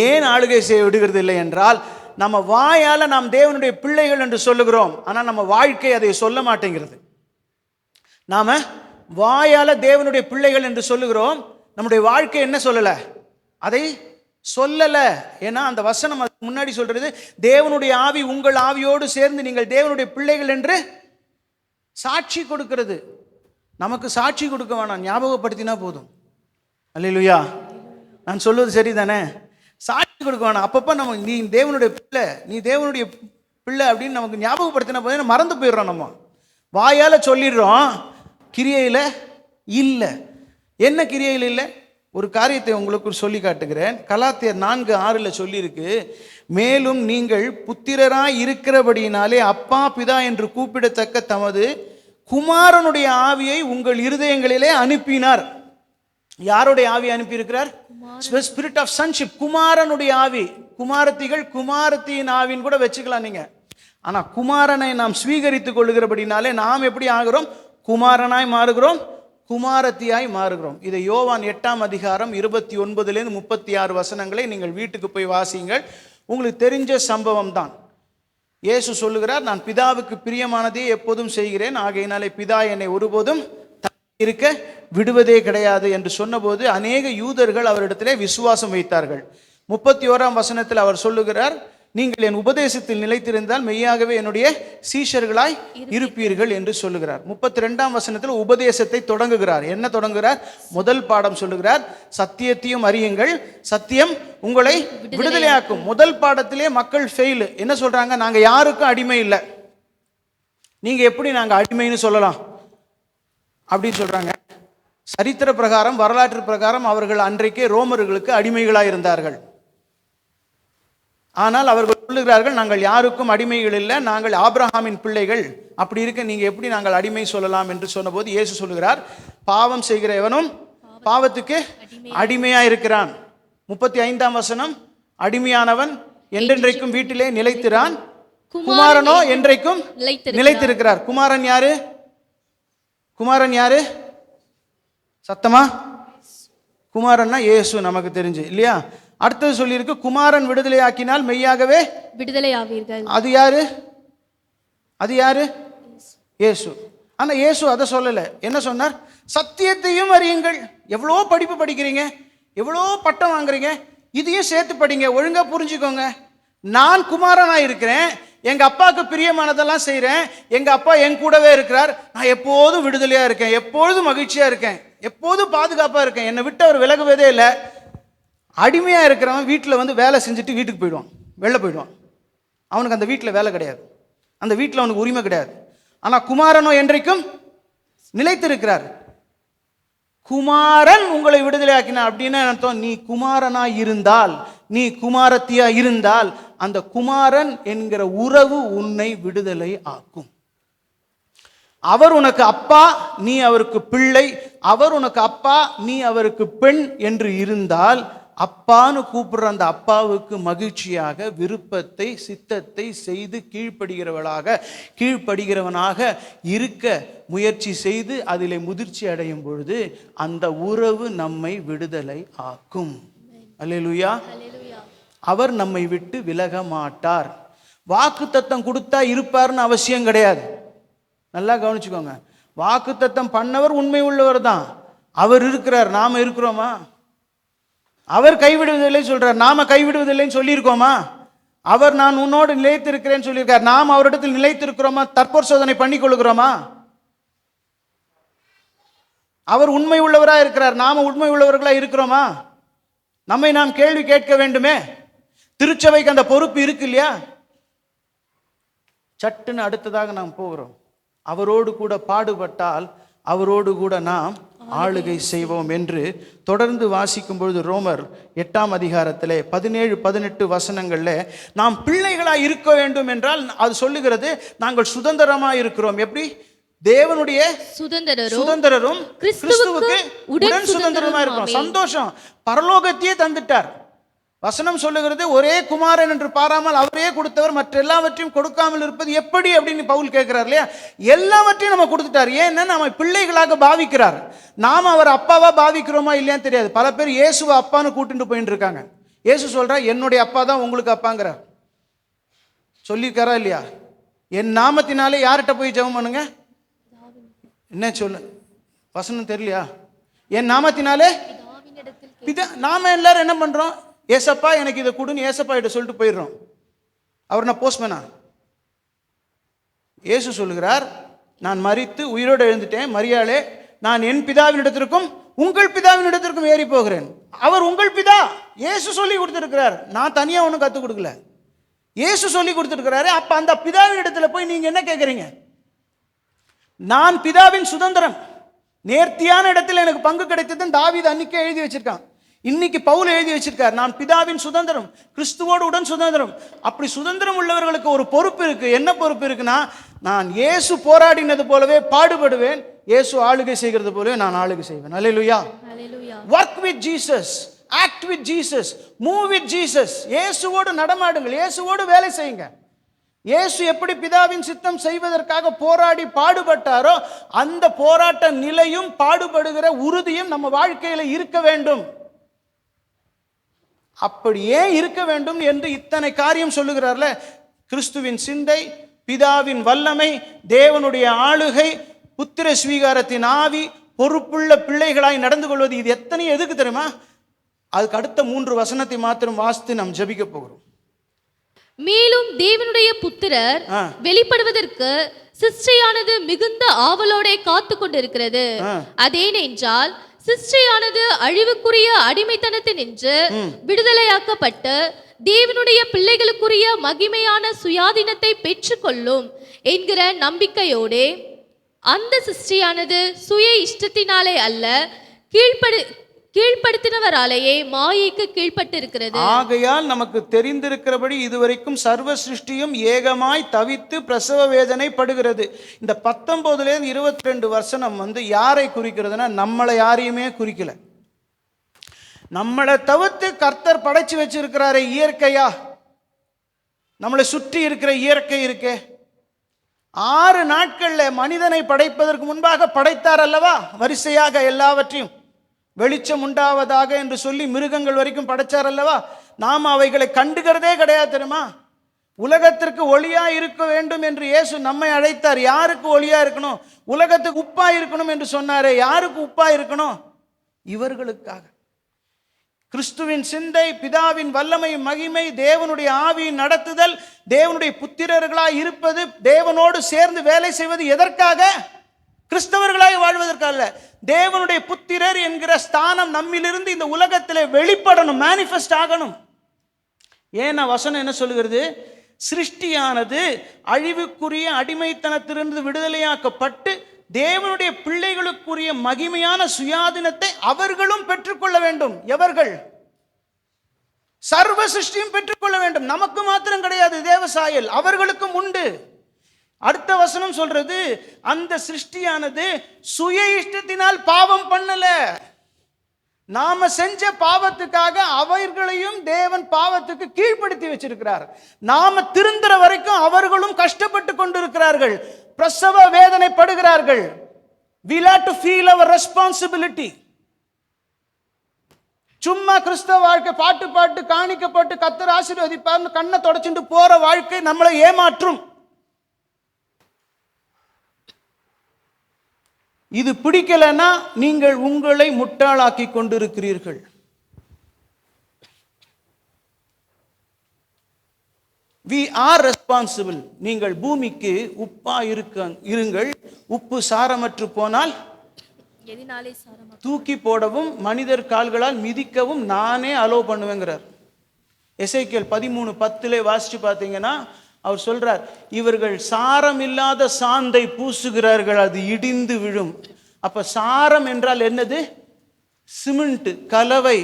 ஏன் ஆளுகை செய்ய விடுகிறது இல்லை என்றால், நம்ம வாயால் நாம் தேவனுடைய பிள்ளைகள் என்று சொல்லுகிறோம், ஆனால் நம்ம வாழ்க்கை அதை சொல்ல மாட்டேங்கிறது. நாம வாயால் தேவனுடைய பிள்ளைகள் என்று சொல்லுகிறோம், நம்முடைய வாழ்க்கை என்ன சொல்லலை? அதை சொல்லலை. ஏன்னா அந்த வசனம் அதுக்கு முன்னாடி சொல்றது, தேவனுடைய ஆவி உங்கள் ஆவியோடு சேர்ந்து நீங்கள் தேவனுடைய பிள்ளைகள் என்று சாட்சி கொடுக்கிறது. நமக்கு சாட்சி கொடுக்க வேணாம், ஞாபகப்படுத்தினா போதும். அல்லேலூயா. நான் சொல்வது சரிதானே? சாட்சி கொடுக்க வேணாம். அப்பப்போ நம்ம நீ தேவனுடைய பிள்ளை, நீ தேவனுடைய பிள்ளை அப்படின்னு நமக்கு ஞாபகப்படுத்தினா போதும். மறந்து போயிடுறோம். நம்ம வாயால் சொல்லிடுறோம், கிரியையில் இல்லை. என்ன கிரியையில் இல்லை? ஒரு காரியத்தை உங்களுக்கு சொல்லி காட்டுகிறேன். கலாத்தியர் 4:6 சொல்லியிருக்கு, மேலும் நீங்கள் புத்திரராய் இருக்கிறபடியினாலே அப்பா பிதா என்று கூப்பிடத்தக்க தமது குமாரனுடைய ஆவியை உங்கள் இருதயங்களிலே அனுப்பினார். யாருடைய ஆவி அனுப்பியிருக்கிறார்? ஸ்பிரிட் ஆஃப் சன்ஷிப், குமாரனுடைய ஆவி. குமாரத்திகள் குமாரத்தியின் ஆவின்னு கூட வச்சுக்கலாம் நீங்க. ஆனால் குமாரனை நாம் ஸ்வீகரித்துக் கொள்ளுகிறபடினாலே நாம் எப்படி ஆகிறோம்? குமாரனாய் மாறுகிறோம், குமாரத்தியாய் மாறுகிறோம். இதை யோவான் 8ஆம் அதிகாரம் 29 36 வசனங்களை நீங்கள் வீட்டுக்கு போய் வாசியுங்கள். உங்களுக்கு தெரிஞ்ச சம்பவம் தான். இயேசு சொல்லுகிறார், நான் பிதாவுக்கு பிரியமானதே எப்போதும் செய்கிறேன், ஆகையினாலே பிதா என்னை ஒருபோதும் இருக்க விடுவதே கிடையாது என்று சொன்னபோது அநேக யூதர்கள் அவரிடத்திலே விசுவாசம் வைத்தார்கள். 31ஆம் வசனத்தில் அவர் சொல்லுகிறார், நீங்கள் என் உபதேசத்தில் நிலைத்திருந்தால் மெய்யாகவே என்னுடைய சீஷர்களாய் இருப்பீர்கள் என்று சொல்லுகிறார். 32ஆம் வசனத்தில் உபதேசத்தை தொடங்குகிறார். என்ன தொடங்குகிறார்? முதல் பாடம் சொல்லுகிறார், சத்தியத்தையும் அறியுங்கள், சத்தியம் உங்களை விடுதலையாக்கும். முதல் பாடத்திலே மக்கள் ஃபெயில். என்ன சொல்றாங்க? நாங்க யாருக்கும் அடிமை இல்லை, நீங்க எப்படி நாங்க அடிமைன்னு சொல்லலாம் அப்படின்னு சொல்றாங்க. சரித்திர பிரகாரம், வரலாற்று பிரகாரம் அவர்கள் அன்றைக்கே ரோமர்களுக்கு அடிமைகளாக இருந்தார்கள். ஆனால் அவர்கள் சொல்லுகிறார்கள், நாங்கள் யாருக்கும் அடிமைகள் இல்லை, நாங்கள் ஆபிரகாமின் பிள்ளைகள். அப்படி இருக்க நீங்க எப்படி நாங்கள் அடிமை சொல்லலாம் என்று சொன்னபோது இயேசு சொல்லுகிறார், பாவம் செய்கிற எவனும் பாவத்துக்கு அடிமையா இருக்கிறான். 35ஆம் வசனம், அடிமையானவன் என்றென்றைக்கும் வீட்டிலே நிலைத்திரான், குமாரனோ என்றைக்கும் நிலைத்திருக்கிறார். குமாரன் யாரு? குமாரன் யாரு? சத்தமா? குமாரன்னா இயேசு, நமக்கு தெரிஞ்சு இல்லையா? அடுத்தது சொல்லியிருக்கு, குமாரன் விடுதலையாக்கினால் மெய்யாகவே விடுதலையாவீர்கள். அது யாரு? அது யாரு? இயேசு. ஆனா இயேசு அதை சொல்லல. என்ன சொன்னார்? சத்தியத்தையும் அறியுங்கள். எவ்வளோ படிப்பு படிக்கிறீங்க, எவ்வளோ பட்டம் வாங்குறீங்க, இதையும் சேர்த்து படிங்க, ஒழுங்கா புரிஞ்சுக்கோங்க. நான் குமாரனா இருக்கிறேன், எங்க அப்பாவுக்கு பிரியமானதெல்லாம் செய்கிறேன், எங்க அப்பா என் கூடவே இருக்கிறார், நான் எப்போதும் விடுதலையா இருக்கேன், எப்பொழுதும் மகிழ்ச்சியா இருக்கேன், எப்போதும் பாதுகாப்பா இருக்கேன், என்னை விட்டு அவர் விலகுவதே இல்லை. அடிமையா இருக்கிறவன் வீட்டில் வந்து வேலை செஞ்சுட்டு வீட்டுக்கு போயிடுவான், வெளில போயிடுவான். அவனுக்கு அந்த வீட்டில் வேலை கிடையாது, அந்த வீட்டில் அவனுக்கு உரிமை கிடையாது. ஆனால் குமாரனோ என்றைக்கும் நிலைத்திருக்கிறார். குமாரன் உங்களை விடுதலையாக்கினார் அப்படின்னு அர்த்தம். நீ குமாரனா இருந்தால், நீ குமாரத்தியா இருந்தால், அந்த குமாரன் என்கிற உறவு உன்னை விடுதலை ஆக்கும். அவர் உனக்கு அப்பா, நீ அவருக்கு பிள்ளை. அவர் உனக்கு அப்பா, நீ அவருக்கு பெண் என்று இருந்தால், அப்பான்னு கூப்பிடுற அந்த அப்பாவுக்கு மகிழ்ச்சியாக விருப்பத்தை சித்தத்தை செய்து கீழ்ப்படுகிறவனாக இருக்க முயற்சி செய்து அதிலே முதிர்ச்சி அடையும் பொழுது அந்த உறவு நம்மை விடுதலை ஆக்கும். அல்லேலூயா. அவர் நம்மை விட்டு விலக மாட்டார். வாக்குத்தத்தம் கொடுத்தா இருப்பார்னு அவசியம் கிடையாது. நல்லா கவனிச்சுக்கோங்க. வாக்குத்தத்தம் பண்ணவர் உண்மை உள்ளவர் தான். அவர் இருக்கிறார், நாம இருக்கிறோமா? அவர் கைவிடுவதில்லை சொல்றார், நாம கைவிடுவதில்லைன்னு சொல்லியிருக்கோமா? அவர் நான் உன்னோடு நிலைத்திருக்கிறேன்னு சொல்லியிருக்கார், நாம் அவரிடத்தில் நிலைத்திருக்கிறோமா? தற்போசோதனை பண்ணி கொள்கிறோமா? அவர் உண்மை உள்ளவரா இருக்கிறார், நாம உண்மை உள்ளவர்களா இருக்கிறோமா? நம்மை நாம் கேள்வி கேட்க வேண்டுமே. திருச்சபைக்கு அந்த பொறுப்பு இருக்கு இல்லையா? சட்டுன்னு அடுத்ததாக நாம் போகிறோம். அவரோடு கூட பாடுபட்டால் அவரோடு கூட நாம் ஆளுகை செய்வோம் என்று தொடர்ந்து வாசிக்கும் பொழுது ரோமர் 8ஆம் அதிகாரத்திலே 17-18 வசனங்கள்ல நாம் பிள்ளைகளாக இருக்க வேண்டும் என்றால் அது சொல்லுகிறது, நாங்கள் சுதந்திரமாக இருக்கிறோம். எப்படி? தேவனுடைய சுதந்திரரும் கிறிஸ்துவுக்கு உடன் சுதந்திரமா இருக்கிறோம். சந்தோஷம். பரலோகத்தையே தந்துட்டார். வசனம் சொல்லுகிறது, ஒரே குமாரன் என்று பாராமல் அவரே கொடுத்தவர் மற்ற எல்லாவற்றையும் கொடுக்காமல் இருப்பது எப்படி அப்படின்னு பவுல் கேட்கிறார் இல்லையா? எல்லாவற்றையும் நம்ம கொடுத்துட்டார். ஏன்னா நம்ம பிள்ளைகளாக பாவிக்கிறார். நாம அவர் அப்பாவா பாவிக்கிறோமா இல்லையான்னு தெரியாது. பல பேர் இயேசுவை அப்பான்னு கூட்டிட்டு போயிட்டு இருக்காங்க. இயேசு சொல்றா, என்னுடைய அப்பா தான் உங்களுக்கு அப்பாங்கிறார். சொல்லியிருக்காரா இல்லையா? என் நாமத்தினாலே யார்கிட்ட போய் ஜெபம் பண்ணுங்க? என்ன சொல்லு, வசனம் தெரியலையா? என் நாமத்தினாலே பிதா. நாம எல்லாரும் என்ன பண்றோம்? ஏசப்பா எனக்கு இதை கொடுன்னு ஏசப்பா கிட்ட சொல்லிட்டு போயிடுறோம். அவர் நான் போஸ்ட்மேனா? இயேசு சொல்லுகிறார், நான் மரித்து உயிரோடு எழுந்துட்டேன், மரியாளே, நான் என் பிதாவின் இடத்திற்கும் உங்கள் பிதாவின் இடத்திற்கும் ஏறி போகிறேன். அவர் உங்கள் பிதா. இயேசு சொல்லி கொடுத்துருக்கிறார், நான் தனியாக ஒன்றும் கற்றுக் கொடுக்கல. இயேசு சொல்லி கொடுத்துருக்கிறாரு. அப்போ அந்த பிதாவின் இடத்துல போய் நீங்கள் என்ன கேட்குறீங்க? நான் பிதாவின் சுதந்திரம், நேர்த்தியான இடத்துல எனக்கு பங்கு கிடைத்ததுன்னு தாவீது அன்னைக்கே எழுதி வச்சிருக்கான். இன்னைக்கு பவுல் எழுதி வச்சிருக்கார், நான் பிதாவின் சுதந்திரம், கிறிஸ்துவோடு உடன் சுதந்திரம். அப்படி சுதந்திரம் உள்ளவர்களுக்கு ஒரு பொறுப்பு இருக்கு. என்ன பொறுப்பு இருக்குன்னா, நான் இயேசு போராடினது போலவே பாடுபடுவேன், இயேசு ஆளுகை செய்கிறது போலவே நான் ஆளுகை செய்வேன். அல்லேலூயா. Work with Jesus, act with Jesus, move with Jesus. இயேசுவோடு நடமாடுங்கள், இயேசுவோடு வேலை செய்யுங்க. இயேசு எப்படி பிதாவின் சித்தம் செய்வதற்காக போராடி பாடுபட்டாரோ அந்த போராட்ட நிலையும் பாடுபடுகிற உறுதியும் நம்ம வாழ்க்கையில இருக்க வேண்டும். அப்படி ஏன் இருக்க வேண்டும் என்று இத்தனை காரியம் சொல்லுகிறார்ல. கிறிஸ்துவின் சிந்தை, பிதாவின் வல்லமை, தேவனுடைய ஆளுகை, புத்திர ஸ்வீகாரத்தின் ஆவி, பொறுப்புள்ள பிள்ளைகளாய் நடந்து கொள்வது, இது எத்தனை எதுக்கு தெரியுமா? அதுக்கு அடுத்த 3 வசனத்தை மாத்திரம் வாசித்து நாம் ஜெபிக்க போகிறோம். மேலும் தேவனுடைய புத்திரர் வெளிப்படுவதற்கு சிருஷ்டியானது மிகுந்த ஆவலோட காத்து கொண்டிருக்கிறது. அதேனென்றால் சிருஷ்டியானது அழிவுக்குரிய அடிமைத்தனத்தினின்று விடுதலையாக்கப்பட்டு தேவனுடைய பிள்ளைகளுக்குரிய மகிமையான சுயாதீனத்தை பெற்றுக்கொள்ளும் என்கிற நம்பிக்கையோடே அந்த சிருஷ்டியானது சுய இஷ்டத்தினாலே அல்ல, கீழ்ப்படுத்தினவராலேயே மாயைக்கு கீழ்ப்பட்டு இருக்கிறது. ஆகையால் நமக்கு தெரிந்திருக்கிறபடி இதுவரைக்கும் சர்வ சிருஷ்டியும் ஏகமாய் தவித்து பிரசவ வேதனை படுகிறது. இந்த 19 22 வசனம் யாரை குறிக்கிறதுனா நம்மளை யாரையுமே குறிக்கல. நம்மளை தவிர்த்து கர்த்தர் படைச்சு வச்சிருக்கிறாரே இயற்கையா, நம்மளை சுற்றி இருக்கிற இயற்கை இருக்கே, 6 நாட்கள்ல மனிதனை படைப்பதற்கு முன்பாக படைத்தார் அல்லவா வரிசையாக எல்லாவற்றையும். வெளிச்சம் உண்டாவதாக என்று சொல்லி மிருகங்கள் வரைக்கும் படைச்சார் அல்லவா. நாம் அவைகளை கண்டுகிறதே கிடையாது தெரியுமா. உலகத்திற்கு ஒளியா இருக்க வேண்டும் என்று இயேசு நம்மை அழைத்தார். யாருக்கு ஒளியா இருக்கணும்? உலகத்துக்கு உப்பா இருக்கணும் என்று சொன்னாரே, யாருக்கு உப்பா இருக்கணும்? இவர்களுக்காக. கிறிஸ்துவின் சிந்தை, பிதாவின் வல்லமை, மகிமை, தேவனுடைய ஆவியின் நடத்துதல், தேவனுடைய புத்திரர்களாய் இருப்பது, தேவனோடு சேர்ந்து வேலை செய்வது எதற்காக? கிறிஸ்தவர்களாய் வாழ்வதற்காக. தேவனுடைய புத்திரர் என்கிற ஸ்தானம் நம்மிலிருந்து இந்த உலகத்திலே வெளிப்படணும், மேனிஃபெஸ்ட் ஆகணும். ஏன்னா வசனம் என்ன சொல்லுகிறது? சிருஷ்டியானது அழிவுக்குரிய அடிமைத்தனத்திலிருந்து விடுதலையாக்கப்பட்டு தேவனுடைய பிள்ளைகளுக்குரிய மகிமையான சுயாதீனத்தை அவர்களும் பெற்றுக்கொள்ள வேண்டும். எவர்கள்? சர்வ சிருஷ்டியும் பெற்றுக்கொள்ள வேண்டும். நமக்கு மாத்திரம் கிடையாது தேவசாயல், அவர்களுக்கும் உண்டு. அடுத்த வசனம் சொல்றது, அந்த சிருஷ்டியானது சுய இஷ்டத்தினால் பாவம் பண்ணல. நாம செஞ்ச பாவத்துக்காக அவர்களையும் தேவன் பாவத்துக்கு கீழ்ப்படுத்தி வச்சிருக்கிறார். நாம திருந்துற வரைக்கும் அவர்களும் கஷ்டப்பட்டு கொண்டிருக்கிறார்கள், பிரசவ வேதனைப்படுகிறார்கள். We have to feel our responsibility. சும்மா கிறிஸ்தவ வாழ்க்கை பாட்டு பாட்டு காணிக்கப்பட்டு கர்த்தர் ஆசீர்வதிப்பார்னு கண்ணை தொடச்சிட்டு போற வாழ்க்கை நம்மளை ஏமாற்றும். இது பிடிக்கலன்னா நீங்கள் உங்களை முட்டாளாக்கி கொண்டிருக்கிறீர்கள். We are responsible. நீங்கள் பூமிக்கு உப்பா இருங்கள். உப்பு சாரமற்று போனால் தூக்கி போடவும் மனிதர் கால்களால் மிதிக்கவும் நானே அலோவ் பண்ணுவேங்கிறார். எசேக்கியேல் 13:10 வாசிச்சு பார்த்தீங்கன்னா அவர் சொல்றார், இவர்கள் சாரம் இல்லாத சாந்தை பூசுகிறார்கள், அது இடிந்து விழும். அப்ப சாரம் என்றால் என்னது? சிமெண்ட் கலவை.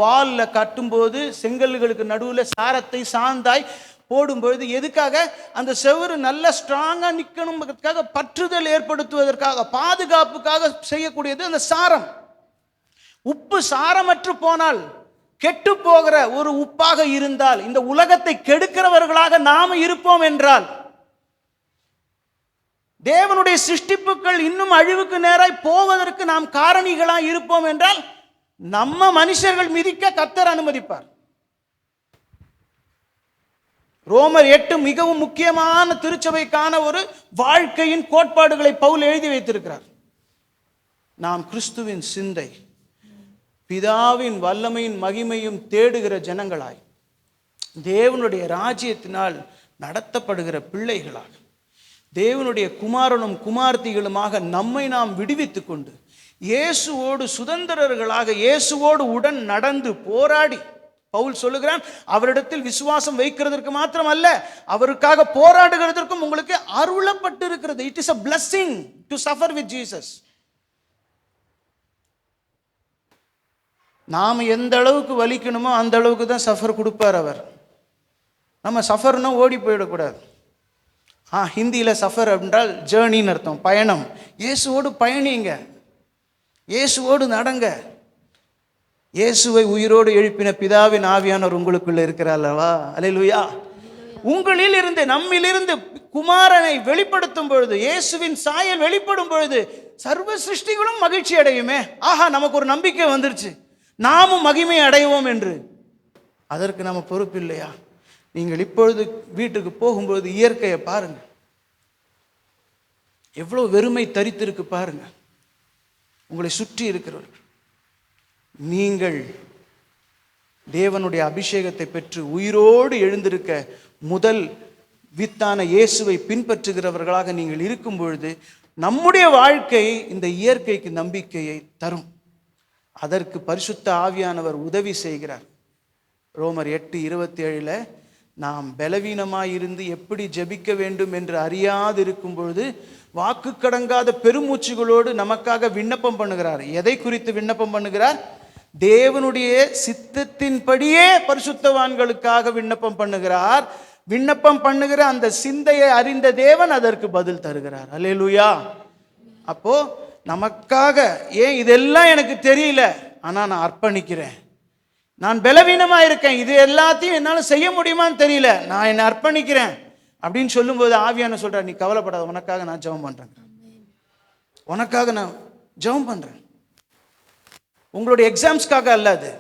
வால்ல கட்டும்போது செங்கல்களுக்கு நடுவில் சாரத்தை சாந்தாய் போடும்பொழுது எதுக்காக? அந்த செவுறு நல்ல ஸ்ட்ராங்கா நிற்கணுங்கிறதுக்காக, பற்றுதல் ஏற்படுத்துவதற்காக, பாதுகாப்புக்காக செய்யக்கூடியது அந்த சாரம். உப்பு சாரமற்று போனால், கெட்டு போகிற ஒரு உப்பாக இருந்தால், இந்த உலகத்தை கெடுக்கிறவர்களாக நாம இருப்போம் என்றால், தேவனுடைய சிருஷ்டிப்புகள் இன்னும் அழிவுக்கு நேராய் போவதற்கு நாம் காரணிகளாய் இருப்போம் என்றால், நம்ம மனுஷர்கள் மிதிக்க கர்த்தர் அனுமதிப்பார். ரோமர் 8 மிகவும் முக்கியமான திருச்சபைக்கான ஒரு வாழ்க்கையின் கோட்பாடுகளை பவுல் எழுதி வைத்திருக்கிறார். நாம் கிறிஸ்துவின் சிந்தை, பிதாவின் வல்லமையின் மகிமையும் தேடுகிற ஜனங்களாய், தேவனுடைய ராஜ்யத்தினால் நடத்தப்படுகிற பிள்ளைகளாக, தேவனுடைய குமாரனும் குமார்த்திகளுமாக நம்மை நாம் விடுவித்து கொண்டு இயேசுவோடு சுதந்திரர்களாக, இயேசுவோடு உடன் நடந்து போராடி, பவுல் சொல்லுகிறான், அவரிடத்தில் விசுவாசம் வைக்கிறதற்கு மாத்திரம் அல்ல, அவருக்காக போராடுகிறதற்கும் உங்களுக்கு அருளப்பட்டு இருக்கிறது. It is a blessing to suffer with Jesus. நாம் எந்த அளவுக்கு வலிக்கணுமோ அந்த அளவுக்கு தான் சஃபர் கொடுப்பார் அவர். நம்ம சஃபர்னா ஓடி போயிடக்கூடாது. ஹிந்தியில் சஃபர் என்றால் ஜேர்னின்னு அர்த்தம், பயணம். இயேசுவோடு பயணிங்க, இயேசுவோடு நடங்க. இயேசுவை உயிரோடு எழுப்பின பிதாவின் ஆவியானவர் உங்களுக்குள்ள இருக்கிறார் அல்லவா? அல்லேலூயா. உங்களில் இருந்து, நம்மிலிருந்து குமாரனை வெளிப்படுத்தும் பொழுது, இயேசுவின் சாயல் வெளிப்படும் பொழுது சர்வ சிருஷ்டிகளும் மகிழ்ச்சி அடையுமே. ஆஹா, நமக்கு ஒரு நம்பிக்கை வந்துருச்சு, நாமும் மகிமை அடைவோம் என்று. அதற்கு நம்ம பொறுப்பு இல்லையா? நீங்கள் இப்பொழுது வீட்டுக்கு போகும்போது இயற்கையை பாருங்க, எவ்வளோ வெறுமை தரித்திருக்கு பாருங்க. உங்களை சுற்றி இருக்கிறவர்கள், நீங்கள் தேவனுடைய அபிஷேகத்தை பெற்று உயிரோடு எழுந்திருக்க முதல் வித்தான இயேசுவை பின்பற்றுகிறவர்களாக நீங்கள் இருக்கும் பொழுது நம்முடைய வாழ்க்கை இந்த இயற்கைக்கு நம்பிக்கையை தரும். அதற்கு பரிசுத்த ஆவியானவர் உதவி செய்கிறார். ரோமர் 8:27 நாம் பலவீனமாயிருந்து எப்படி ஜெபிக்க வேண்டும் என்று அறியாதிருக்கும் பொழுது வாக்கு கடங்காத பெருமூச்சுகளோடு நமக்காக விண்ணப்பம் பண்ணுகிறார். எதை குறித்து விண்ணப்பம் பண்ணுகிறார்? தேவனுடைய சித்தத்தின்படியே பரிசுத்தவான்களுக்காக விண்ணப்பம் பண்ணுகிறார். விண்ணப்பம் பண்ணுகிற அந்த சிந்தையை அறிந்த தேவன் அதற்கு பதில் தருகிறார். அல்லேலூயா. அப்போ நமக்காக, ஏன் இதெல்லாம் எனக்கு தெரியல, ஆனா நான் அர்ப்பணிக்கிறேன், நான் பலவீனமா இருக்கேன், இது எல்லாத்தையும் என்னால செய்ய முடியுமான்னு தெரியல, நான் என்னை அர்ப்பணிக்கிறேன் அப்படின்னு சொல்லும்போது ஆவியான சொல்றார், நீ கவலைப்படாத, உனக்காக நான் ஜெபம் பண்றேன், உனக்காக நான் ஜெபம் பண்றேன். உங்களுடைய எக்ஸாம்ஸ்க்காக அல்ல, அது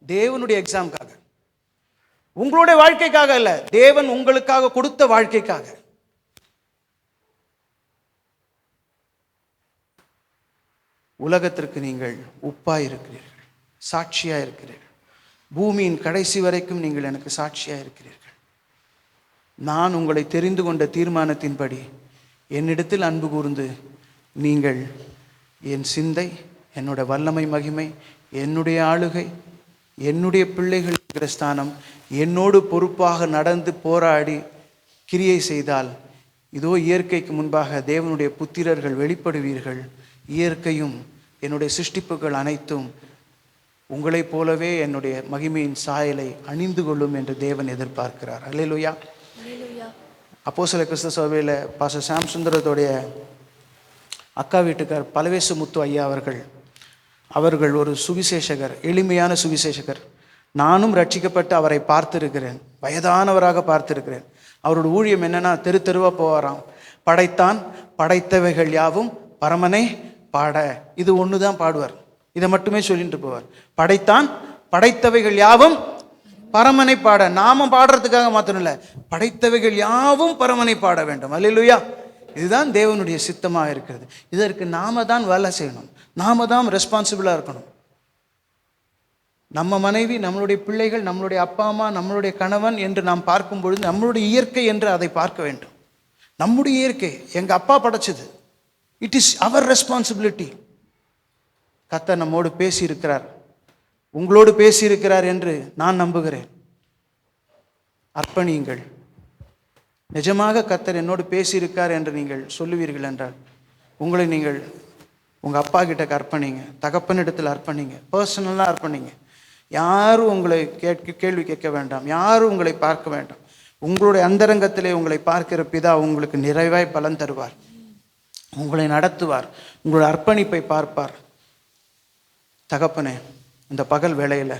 தேவனுடைய எக்ஸாம்காக, உங்களுடைய வாழ்க்கைக்காக அல்ல, தேவன் உங்களுக்காக கொடுத்த வாழ்க்கைக்காக. உலகத்திற்கு நீங்கள் உப்பாய் இருக்கிறீர்கள், சாட்சியா இருக்கிறீர்கள். பூமியின் கடைசி வரைக்கும் நீங்கள் எனக்கு சாட்சியா இருக்கிறீர்கள். நான் உங்களை தெரிந்து கொண்ட தீர்மானத்தின்படி என்னிடத்தில் அன்பு கூர்ந்து நீங்கள் என் சிந்தை, என்னோட வல்லமை, மகிமை, என்னுடைய ஆளுகை, என்னுடைய பிள்ளைகள் இருக்கிற ஸ்தானம், என்னோடு பொறுப்பாக நடந்து போராடி கிரியை செய்தால் இதோ இயற்கைக்கு முன்பாக தேவனுடைய புத்திரர்கள் வெளிப்படுவீர்கள். இயற்கையும் என்னுடைய சிருஷ்டிப்புகள் அனைத்தும் உங்களைப் போலவே என்னுடைய மகிமையின் சாயலை அணிந்து கொள்ளும் என்று தேவன் எதிர்பார்க்கிறார். அல்லேலூயா. அப்போஸ்தலர் கிறிஸ்தவ சபையில் பாஸ்டர் சாம் சுந்தரத்தோடைய அக்கா வீட்டுக்கார் பலவேசு முத்து ஐயா அவர்கள் ஒரு சுவிசேஷகர், எளிமையான சுவிசேஷகர். நானும் ரட்சிக்கப்பட்டு அவரை பார்த்திருக்கிறேன், வயதானவராக பார்த்திருக்கிறேன். அவரோட ஊழியம் என்னன்னா, தெரு தெருவா போவாராம், படைத்தான் படைத்தவைகள் யாவும் பரமனை பாட, இது ஒன்று தான் பாடுவார், இதை மட்டுமே சொல்லிட்டு போவார். படைத்தான் படைத்தவைகள் யாவும் பரமனை பாட. நாம பாடுறதுக்காக மாத்திரம் இல்லை, படைத்தவைகள் யாவும் பரமனை பாட வேண்டும். அல்லேலூயா. இதுதான் தேவனுடைய சித்தமாக இருக்கிறது. இதற்கு நாம தான் வேலை செய்யணும், நாம தான் ரெஸ்பான்சிபிளாக இருக்கணும். நம்ம மனைவி, நம்மளுடைய பிள்ளைகள், நம்மளுடைய அப்பா அம்மா, நம்மளுடைய கணவன் என்று நாம் பார்க்கும் பொழுது நம்மளுடைய இயற்கை என்று அதை பார்க்க வேண்டும். நம்முடைய இயற்கை எங்கள் அப்பா படைச்சது, இட் இஸ் அவர் ரெஸ்பான்சிபிலிட்டி. கர்த்தர் நம்மோடு பேசியிருக்கிறார், உங்களோடு பேசியிருக்கிறார் என்று நான் நம்புகிறேன். அர்ப்பணியுங்கள். நிஜமாக கர்த்தர் என்னோடு பேசியிருக்கார் என்று நீங்கள் சொல்லுவீர்கள் என்றால் உங்களை நீங்கள் உங்கள் அப்பா கிட்ட அர்ப்பணிங்க, தகப்பனிடத்தில் அர்ப்பணிங்க, பர்சனலாக அர்ப்பணிங்க. யாரும் உங்களை கேள்வி கேட்க வேண்டாம், யாரும் உங்களை பார்க்க வேண்டாம். உங்களுடைய அந்தரங்கத்திலே உங்களை பார்க்கிற பிதா உங்களுக்கு நிறைவாய் பலன் தருவார், உங்களை நடத்துவார், உங்களுடைய அர்ப்பணிப்பை பார்ப்பார். தகப்பனே, இந்த பகல் வேளையில்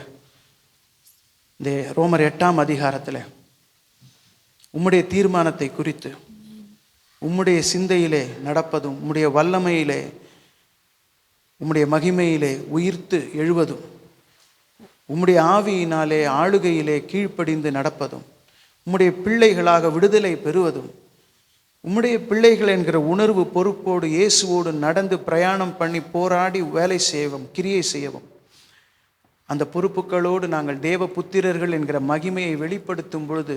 இந்த ரோமர் 8ஆம் அதிகாரத்தில் உம்முடைய தீர்மானத்தை குறித்து, உம்முடைய சிந்தையிலே நடப்பதும், உம்முடைய வல்லமையிலே, உம்முடைய மகிமையிலே உயிர்த்து எழுவதும், உம்முடைய ஆவியினாலே ஆளுகையிலே கீழ்ப்படிந்து நடப்பதும், உம்முடைய பிள்ளைகளாக விடுதலை பெறுவதும், உம்முடைய பிள்ளைகள் என்கிற உணர்வு பொறுப்போடு இயேசுவோடு நடந்து பிரயாணம் பண்ணி போராடி வேலை செய்யவும் கிரியை செய்யவும், அந்த பொறுப்புகளோடு நாங்கள் தேவ புத்திரர்கள் என்கிற மகிமையை வெளிப்படுத்தும் பொழுது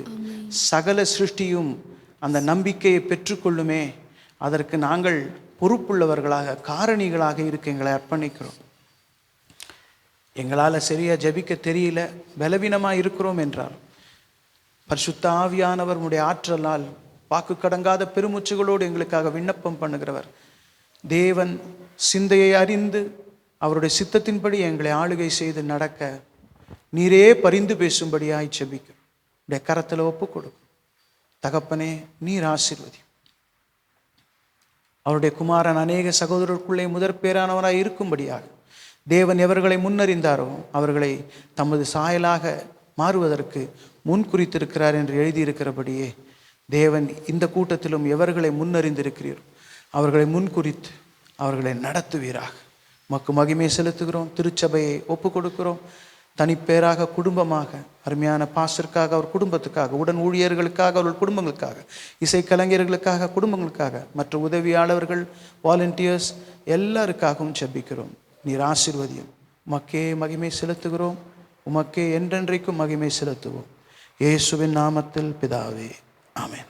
சகல சிருஷ்டியும் அந்த நம்பிக்கையை பெற்றுக்கொள்ளுமே. அதற்கு நாங்கள் பொறுப்புள்ளவர்களாக, காரணிகளாக இருக்க எங்களை அர்ப்பணிக்கிறோம். எங்களால் சரியாக ஜெபிக்க தெரியல, பலவீனமாக இருக்கிறோம் என்றால் பரிசுத்த ஆவியானவர் உம்முடைய ஆற்றலால் வாக்கு கடங்காத பெருமூச்சுகளோடு எங்களுக்காக விண்ணப்பம் பண்ணுகிறவர். தேவன் சிந்தையை அறிந்து அவருடைய சித்தத்தின்படி எங்களை ஆளுகை செய்து நடக்க நீரே பரிந்து பேசும்படியாய் ஜெபிக்கிறோம். உடைய கரத்தில் ஒப்பு கொடுக்கும். தகப்பனே, நீர் ஆசீர்வதி. அவருடைய குமாரன் அநேக சகோதரருக்குள்ளே முதற் பேரானவராய் இருக்கும்படியாக தேவன் எவர்களை முன்னறிந்தாரோ அவர்களை தமது சாயலாக மாறுவதற்கு முன் குறித்திருக்கிறார் என்று எழுதியிருக்கிறபடியே தேவன் இந்த கூட்டத்திலும் எவர்களை முன்னறிந்திருக்கிறீரோ அவர்களை முன்குறித்து அவர்களை நடத்துவீராக. மக்கு மகிமை செலுத்துகிறோம். திருச்சபையை ஒப்பு கொடுக்கிறோம். தனிப்பேராக, குடும்பமாக, அருமையான பாஸ்டருக்காக, அவர் குடும்பத்துக்காக, உடன் ஊழியர்களுக்காக, அவர்கள் குடும்பங்களுக்காக, இசைக்கலைஞர்களுக்காக, குடும்பங்களுக்காக, மற்ற உதவியாளர்கள், வாலண்டியர்ஸ் எல்லாருக்காகவும் ஜெபிக்கிறோம். நீர் ஆசீர்வதியும். மக்கே மகிமை செலுத்துகிறோம். உமக்கே என்றென்றைக்கும் மகிமை செலுத்துவோம். இயேசுவின் நாமத்தில் பிதாவே, ஆமென்.